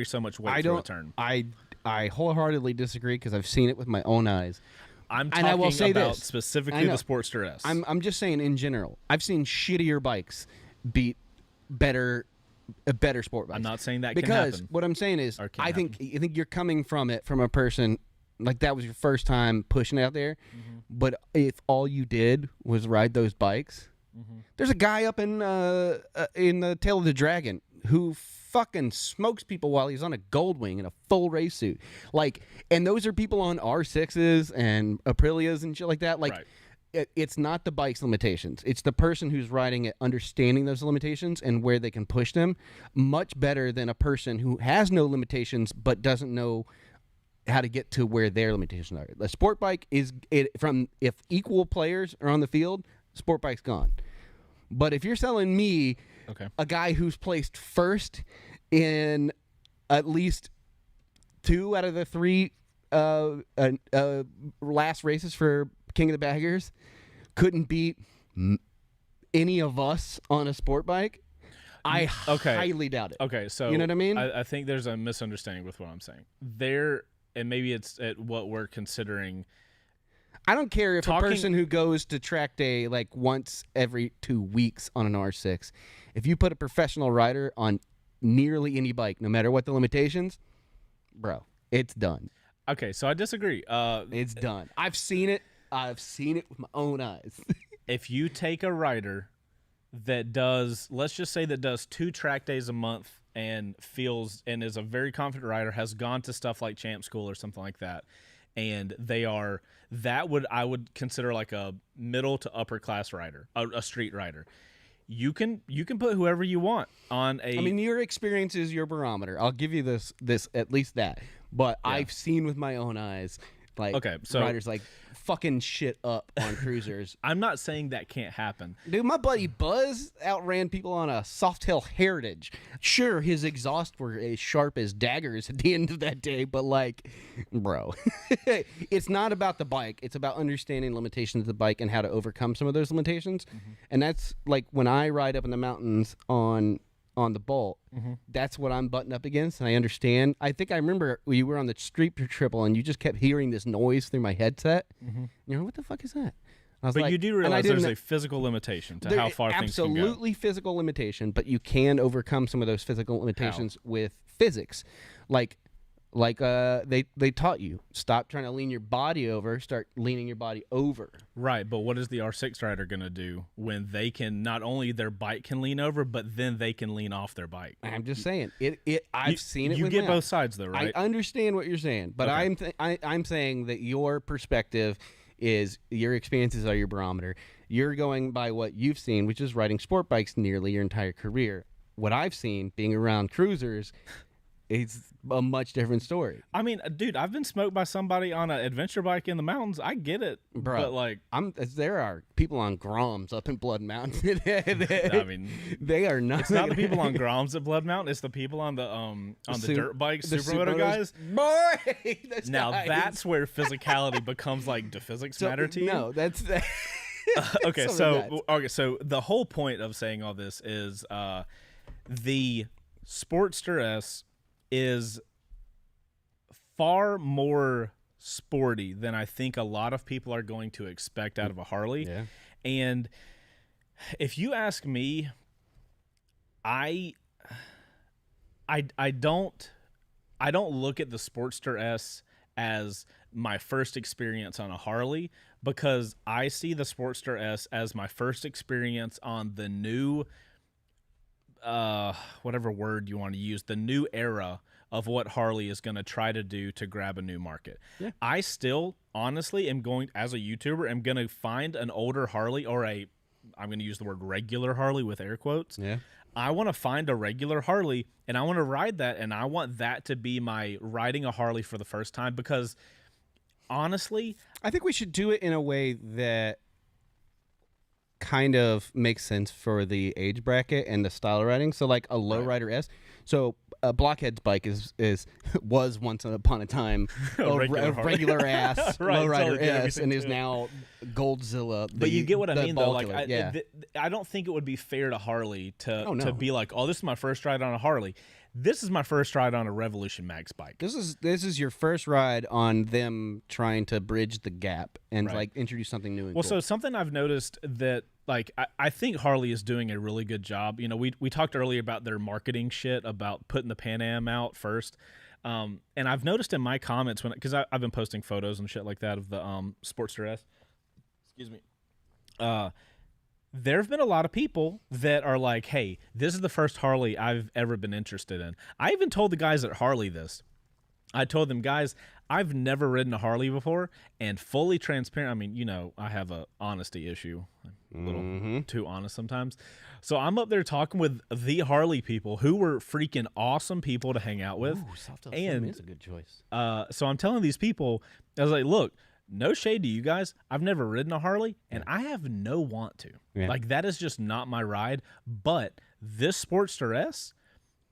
so much weight for a turn. I wholeheartedly disagree because I've seen it with my own eyes. I'm talking about specifically the Sportster S. I'm just saying in general. I've seen shittier bikes beat better sport bikes. I'm not saying that because can happen. What I'm saying is I think you're coming from a person like that was your first time pushing out there. Mm-hmm. But if all you did was ride those bikes, there's a guy up in the Tail of the Dragon who fucking smokes people while he's on a Goldwing in a full race suit. Like, and those are people on R6s and Aprilias and shit like that. Like, it's not the bike's limitations. It's the person who's riding it understanding those limitations and where they can push them much better than a person who has no limitations but doesn't know how to get to where their limitations are. The sport bike if equal players are on the field, sport bike's gone. But if you're selling me a guy who's placed first in at least 2 out of the 3 last races for King of the Baggers, couldn't beat any of us on a sport bike, I highly doubt it. Okay, so you know what I mean? I think there's a misunderstanding with what I'm saying. And maybe it's at what we're considering. I don't care if a person who goes to track day like once every 2 weeks on an R6, if you put a professional rider on nearly any bike, no matter what the limitations, bro, it's done. Okay, so I disagree. It's done. I've seen it. I've seen it with my own eyes. If you take a rider that does, let's just say that does 2 track days a month and feels and is a very confident rider, has gone to stuff like Champ School or something like that, and I would consider like a middle to upper class rider, a street rider. You can put whoever you want on a. I mean, your experience is your barometer. I'll give you this at least that. But I've seen with my own eyes, like riders like fucking shit up on cruisers. I'm not saying that can't happen. Dude, my buddy Buzz outran people on a Softail Heritage. Sure, his exhausts were as sharp as daggers at the end of that day, but like, bro, it's not about the bike. It's about understanding limitations of the bike and how to overcome some of those limitations. And that's like when I ride up in the mountains on the Bolt, that's what I'm butting up against, and I understand. I think I remember you were on the Street Triple, and you just kept hearing this noise through my headset. You're like, what the fuck is that? I was but like, you do realize there's a physical limitation to how far things can go. Absolutely physical limitation, but you can overcome some of those physical limitations with physics. Like they taught you, stop trying to lean your body over, start leaning your body over. Right, but what is the R6 rider going to do when they can, not only their bike can lean over, but then they can lean off their bike? I'm just saying, I've seen it. You with get my both sides though, right? I understand what you're saying, but Okay. I'm saying that your perspective is your experiences are your barometer. You're going by what you've seen, which is riding sport bikes nearly your entire career. What I've seen, being around cruisers, it's a much different story. I mean, dude, I've been smoked by somebody on an adventure bike in the mountains. I get it, Bro, but like, there are people on Groms up in Blood Mountain. I mean, they are not. it's not the people on Groms at Blood Mountain. It's the people on the dirt bikes, supermoto guys. Boy, Now that's where physicality becomes like, do physics matter to you? No, that's okay. So the whole point of saying all this is the Sportster S is far more sporty than I think a lot of people are going to expect out of a Harley. Yeah. And if you ask me, I don't look at the Sportster S as my first experience on a Harley, because I see the Sportster S as my first experience on the new whatever word you want to use, the new era of what Harley is going to try to do to grab a new market. Yeah. I still honestly am going, as a YouTuber, am going to find an older Harley, or I'm going to use the word regular Harley with air quotes. Yeah. I want to find a regular Harley and I want to ride that, and I want that to be my riding a Harley for the first time, because honestly, I think we should do it in a way that kind of makes sense for the age bracket and the style of riding. So like a lowrider S. So a Blockhead's bike was once upon a time a regular ass Right, lowrider totally S, and is too. now Goldzilla. But you get what I mean, though. Like, yeah. I don't think it would be fair to Harley to no. be like, oh, this is my first ride on a Harley. This is my first ride on a Revolution Max bike. This is your first ride on them trying to bridge the gap and like introduce something new and Well, cool. so something I've noticed that, like, I think Harley is doing a really good job. You know, we talked earlier about their marketing shit, about putting the Pan Am out first. And I've noticed in my comments, because I've been posting photos and shit like that of the Sportster S. Excuse me. There have been a lot of people that are like, hey, this is the first Harley I've ever been interested in. I even told the guys at Harley this. I told them, guys, I've never ridden a Harley before, and fully transparent. I mean, you know, I have a honesty issue. I'm a little too honest sometimes. So I'm up there talking with the Harley people, who were freaking awesome people to hang out with. Ooh, Softail and is a good choice. so I'm telling these people, I was like, look, no shade to you guys. I've never ridden a Harley, and I have no want to. Yeah. Like, that is just not my ride. But this Sportster S,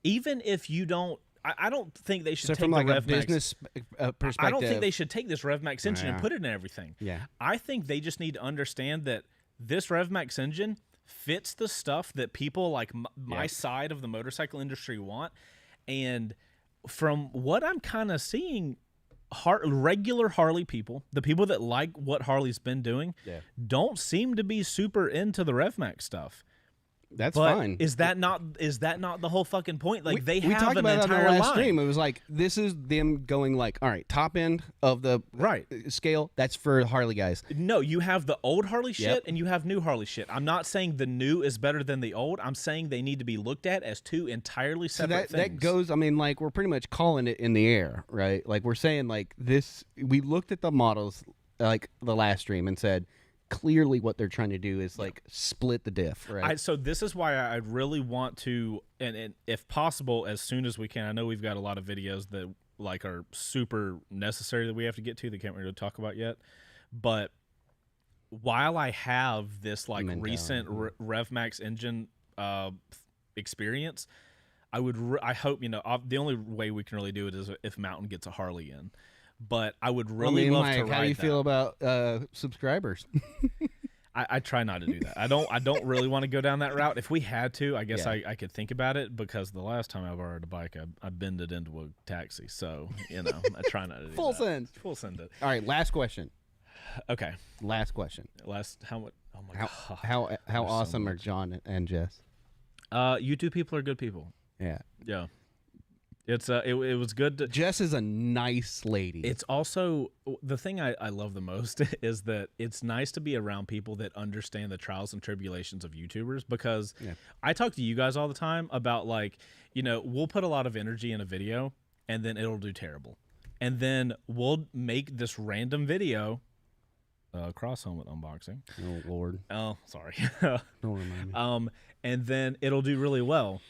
even if you don't, I don't think they should So take from like the a RevMax. business perspective, I don't think they should take this RevMax engine and Yeah. put it in everything. Yeah. I think they just need to understand that this RevMax engine fits the stuff that people like my side of the motorcycle industry want. And from what I'm kind of seeing, regular Harley people, the people that like what Harley's been doing, don't seem to be super into the RevMax stuff. That's but fine. Is that not the whole fucking point? Like they we have talked an about that on entire our last line. stream. It was like this is them going like, all right, top end of the scale. That's for Harley guys. No, you have the old Harley shit Yep. and you have new Harley shit. I'm not saying the new is better than the old. I'm saying they need to be looked at as two entirely separate things. That goes. I mean, like we're pretty much calling it in the air, right? Like we're saying like this. We looked at the models like the last stream and said, clearly what they're trying to do is like split the diff, right? So this is why I really want to, and if possible, as soon as we can. I know we've got a lot of videos that like are super necessary that we have to get to that can't really talk about yet. But while I have this like recent RevMax engine experience, I hope the only way we can really do it is if Mountain gets a Harley in. But I would really love to ride How do you that. feel about subscribers? I try not to do that. I don't really want to go down that route. If we had to, I guess I could think about it, because the last time I borrowed a bike, I bended into a taxi. So, I try not to do Full that. send. Full send it. All right, last question. Okay. Last question. How much? Oh my god. How awesome are John and Jess? You two people are good people. Yeah. Yeah. It's it was good to. Jess is a nice lady. It's also the thing I love the most is that it's nice to be around people that understand the trials and tribulations of YouTubers, because I talk to you guys all the time about like, we'll put a lot of energy in a video and then it'll do terrible. And then we'll make this random video, cross helmet unboxing. Oh Lord. Oh, sorry. Don't remind me. And then it'll do really well.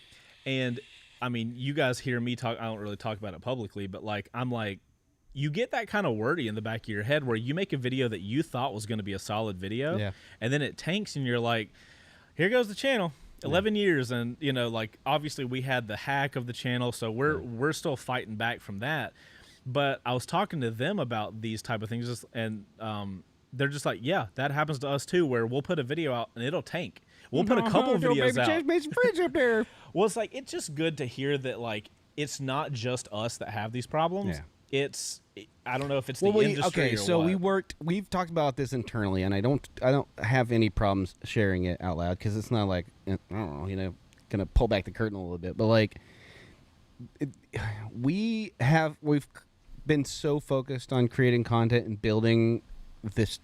And I mean, you guys hear me talk. I don't really talk about it publicly, but like, I'm like, you get that kind of wordy in the back of your head where you make a video that you thought was going to be a solid video, and then it tanks, and you're like, here goes the channel. 11 years, and like obviously we had the hack of the channel, so we're still fighting back from that. But I was talking to them about these type of things, and they're just like, yeah, that happens to us too, where we'll put a video out and it'll tank. We'll put a couple videos out. Made some friends up there. Well, it's like, it's just good to hear that like it's not just us that have these problems. Yeah. I don't know if it's the industry okay, or so what. we've talked about this internally, and I don't have any problems sharing it out loud, because it's not like, I don't know, gonna pull back the curtain a little bit, but like we've been so focused on creating content and building this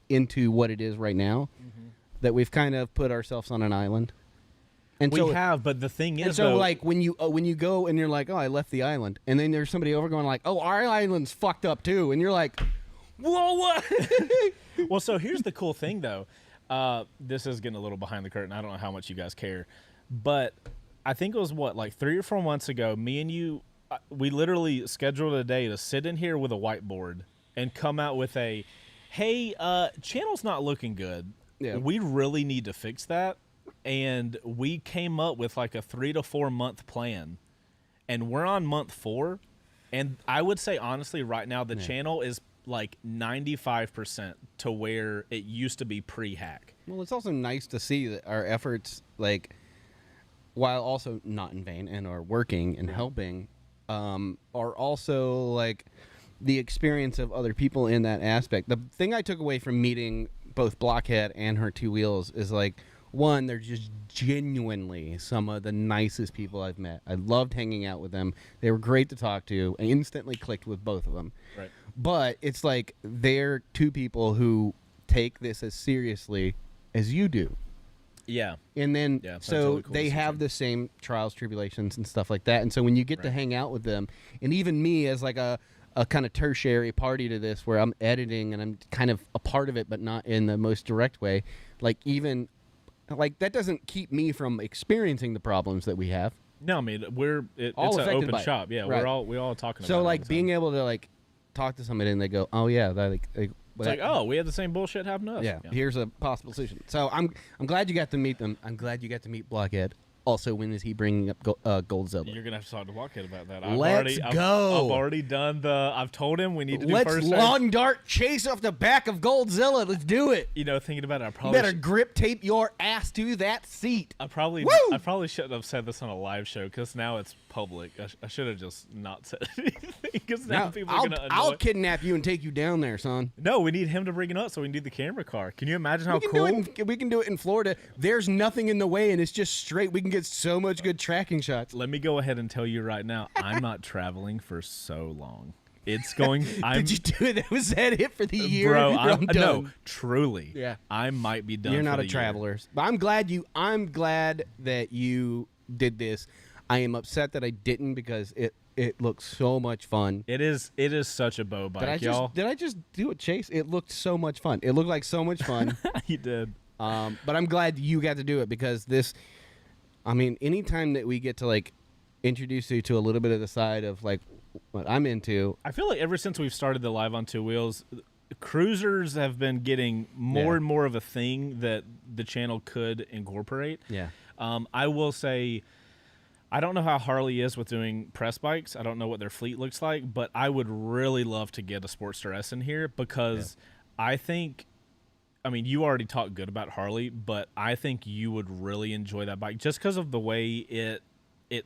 into what it is right now, that we've kind of put ourselves on an island. And we have, but the thing is, though, like when you go and you're like, oh, I left the island, and then there's somebody over going like, oh, our island's fucked up too, and you're like, whoa, what? Well, so here's the cool thing though. This is getting a little behind the curtain. I don't know how much you guys care, but I think it was like 3 or 4 months ago, me and you, we literally scheduled a day to sit in here with a whiteboard and come out with a, hey, channel's not looking good. Yeah. We really need to fix that. And we came up with like a 3 to 4 month plan, and we're on month 4. And I would say honestly, right now the channel is like 95% to where it used to be pre-hack. Well, it's also nice to see that our efforts, like, while also not in vain and are working and helping, are also like the experience of other people in that aspect. The thing I took away from meeting both Blockhead and her two wheels is like, one, they're just genuinely some of the nicest people I've met. I loved hanging out with them. They were great to talk to. I instantly clicked with both of them. Right. But it's like they're two people who take this as seriously as you do. Yeah. And then, that's so really cool they have the same trials, tribulations, and stuff like that. And so when you get to hang out with them, and even me as like a kind of tertiary party to this, where I'm editing and I'm kind of a part of it, but not in the most direct way, like even... like that doesn't keep me from experiencing the problems that we have. No, I mean it's all an affected open by it. shop. Yeah, Right. we all talking. So about like it being able to like talk to somebody and they go, oh yeah, that, it's like, oh, we had the same bullshit happen to us. yeah, here's a possible solution. So I'm glad you got to meet them. I'm glad you got to meet Blockhead. Also, when is he bringing up Goldzilla? You're gonna have to talk to Walkhead about that. Let's go. I've already done the. I've told him we need to do Let's first. long dart chase off the back of Goldzilla. Let's do it. You know, thinking about it, I You probably better grip tape your ass to that seat. I probably shouldn't have said this on a live show because now it's public. I should have just not said anything because now people are gonna. I'll kidnap you and take you down there, son. No, we need him to bring it up so we can do the camera car. Can you imagine how cool? We can do it in Florida. There's nothing in the way, and it's just straight. We can get so much good tracking shots. Let me go ahead and tell you right now, I'm not traveling for so long. It's going. Did you do it? Was that it for the year? Bro, I'm done. No, truly. Yeah. I might be done. You're not for a the traveler. But I'm glad that you did this. I am upset that I didn't because it looks so much fun. It is such a bow bike, y'all. Did I just do a chase? It looked so much fun. It looked like so much fun. You did. But I'm glad you got to do it because this. I mean, anytime that we get to like introduce you to a little bit of the side of like what I'm into. I feel like ever since we've started the Live on Two Wheels, cruisers have been getting more and more of a thing that the channel could incorporate. Yeah. I will say, I don't know how Harley is with doing press bikes. I don't know what their fleet looks like, but I would really love to get a Sportster S in here because I think, I mean, you already talked good about Harley, but I think you would really enjoy that bike just because of the way it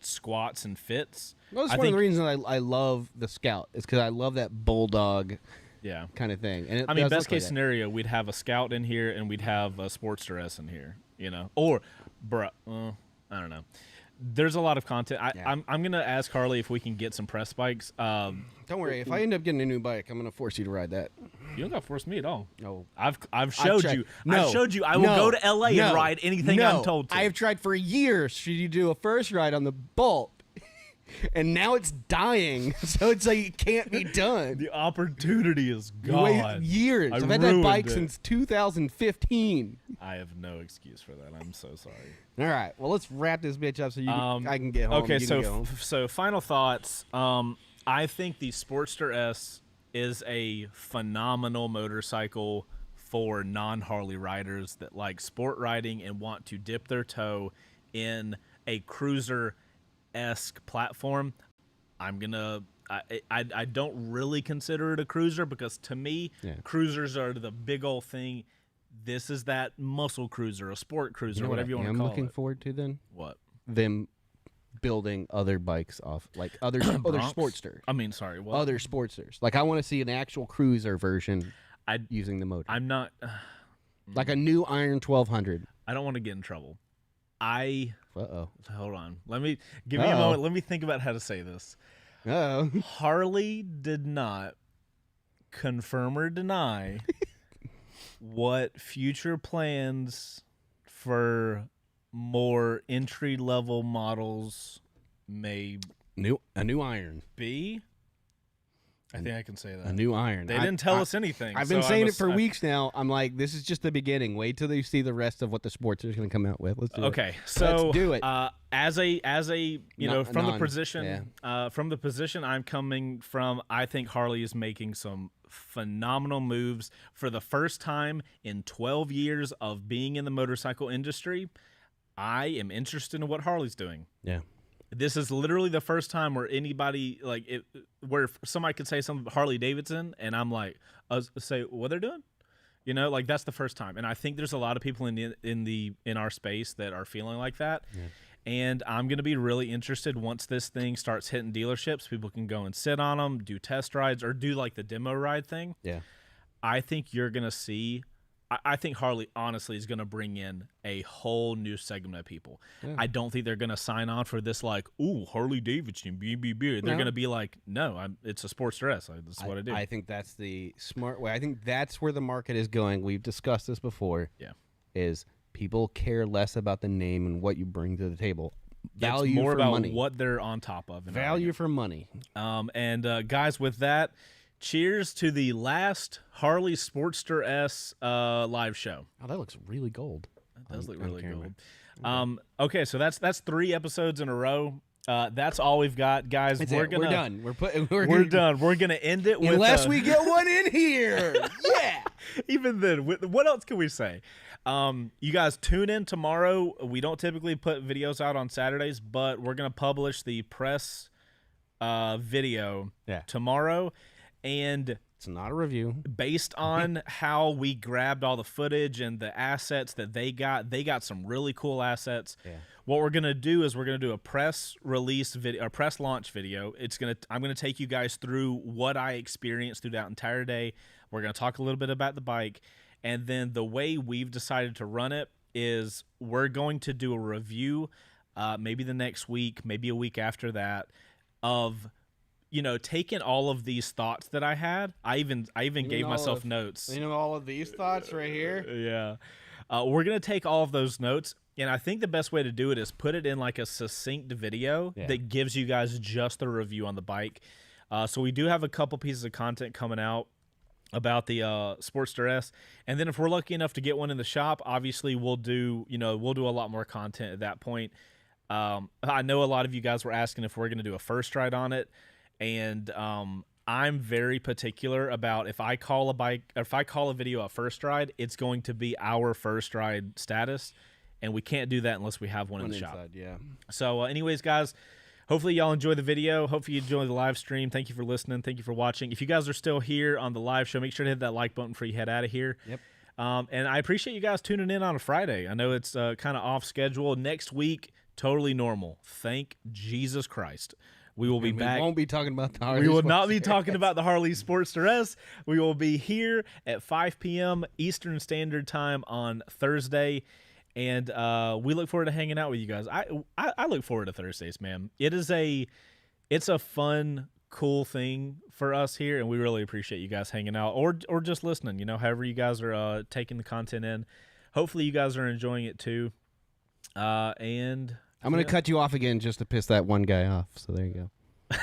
squats and fits. Well, that's one of the reasons I love the Scout is because I love that bulldog kind of thing. And I mean, best case scenario, we'd have a Scout in here and we'd have a Sportster S in here, you know, or, I don't know. There's a lot of content. I'm gonna ask Harley if we can get some press bikes. Don't worry, if I end up getting a new bike, I'm gonna force you to ride that. You don't got to force me at all. No, I've showed you. No, I've showed you. I will go to LA and ride anything I'm told to. I have tried for years for you to do a first ride on the Bolt, and now it's dying. So it's like it can't be done. The opportunity is gone. Years. I've had that bike since 2015. I have no excuse for that. I'm so sorry. All right. Well, let's wrap this bitch up so I can get home. Okay. So final thoughts. I think the Sportster S is a phenomenal motorcycle for non-Harley riders that like sport riding and want to dip their toe in a cruiser-esque platform. I don't really consider it a cruiser because to me, cruisers are the big old thing. This is that muscle cruiser, a sport cruiser, whatever you want to call it. I'm looking forward to then. What? Them building other bikes off, like other Sportsters. I mean, sorry, what? Other Sportsters. Like I want to see an actual cruiser version using the motor. I'm not. Like a new Iron 1200. I don't want to get in trouble. Uh-oh. Hold on. Let me give me a moment. Let me think about how to say this. Uh-oh. Harley did not confirm or deny what future plans for more entry-level models may a new Iron be. I think I can say that. A new Iron. They didn't tell us anything. I've been saying it for weeks now. I'm like, this is just the beginning. Wait till you see the rest of what the Sportster is going to come out with. Let's do it. Okay, so let's do it. As a from the position I'm coming from, I think Harley is making some phenomenal moves for the first time in 12 years of being in the motorcycle industry. I am interested in what Harley's doing. Yeah. This is literally the first time where anybody where somebody could say something Harley Davidson, and I'm like, say what they're doing, you know, like that's the first time. And I think there's a lot of people in our space that are feeling like that. Yeah. And I'm gonna be really interested once this thing starts hitting dealerships. People can go and sit on them, do test rides, or do like the demo ride thing. Yeah, I think you're gonna see. I think Harley honestly is going to bring in a whole new segment of people. Yeah. I don't think they're going to sign on for this like, ooh, Harley Davidson, They're going to be like, no, it's a Sportster S. This is what I do. I think that's the smart way. I think that's where the market is going. We've discussed this before. Yeah, is people care less about the name and what you bring to the table. Value it's more for about money. What they're on top of. Value for money. And guys, with that. Cheers to the last Harley Sportster S live show. Oh, that looks really gold. That does look really gold. Okay, so that's 3 episodes in a row. That's all we've got, guys. We're done. We're done. We're gonna end it with unless we get one in here. Yeah. Even then, what else can we say? You guys tune in tomorrow. We don't typically put videos out on Saturdays, but we're gonna publish the press video tomorrow, and it's not a review. Based on how we grabbed all the footage and the assets that they got some really cool assets. Yeah. What we're gonna do is we're gonna do a press release video, a press launch video. I'm gonna take you guys through what I experienced through that entire day. We're gonna talk a little bit about the bike, and then the way we've decided to run it is we're going to do a review, maybe the next week, maybe a week after that, of taking all of these thoughts that I had. I even gave myself notes. All of these thoughts right here. Yeah. We're gonna take all of those notes. And I think the best way to do it is put it in like a succinct video that gives you guys just the review on the bike. So we do have a couple pieces of content coming out about the Sportster S. And then if we're lucky enough to get one in the shop, obviously we'll do a lot more content at that point. I know a lot of you guys were asking if we're going to do a first ride on it. And I'm very particular about if I call a video a first ride, it's going to be our first ride status. And we can't do that unless we have one in the shop. Yeah. So anyways, guys, hopefully y'all enjoy the video. Hopefully you enjoy the live stream. Thank you for listening. Thank you for watching. If you guys are still here on the live show, make sure to hit that like button before you head out of here. Yep. And I appreciate you guys tuning in on a Friday. I know it's kind of off schedule. Next week, totally normal. Thank Jesus Christ. We will be back. We won't be talking about the Harley. We will not be talking about the Harley Sportster S. We will be here at 5 p.m. Eastern Standard Time on Thursday. And we look forward to hanging out with you guys. I look forward to Thursdays, man. It's a fun, cool thing for us here, and we really appreciate you guys hanging out or just listening. However you guys are taking the content in. Hopefully you guys are enjoying it too. And I'm gonna cut you off again just to piss that one guy off. So there you go.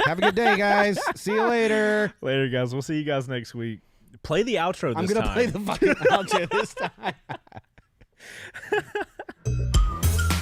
Have a good day, guys. See you later. Later, guys. We'll see you guys next week. Play the outro this time. I'm gonna play the fucking outro this time.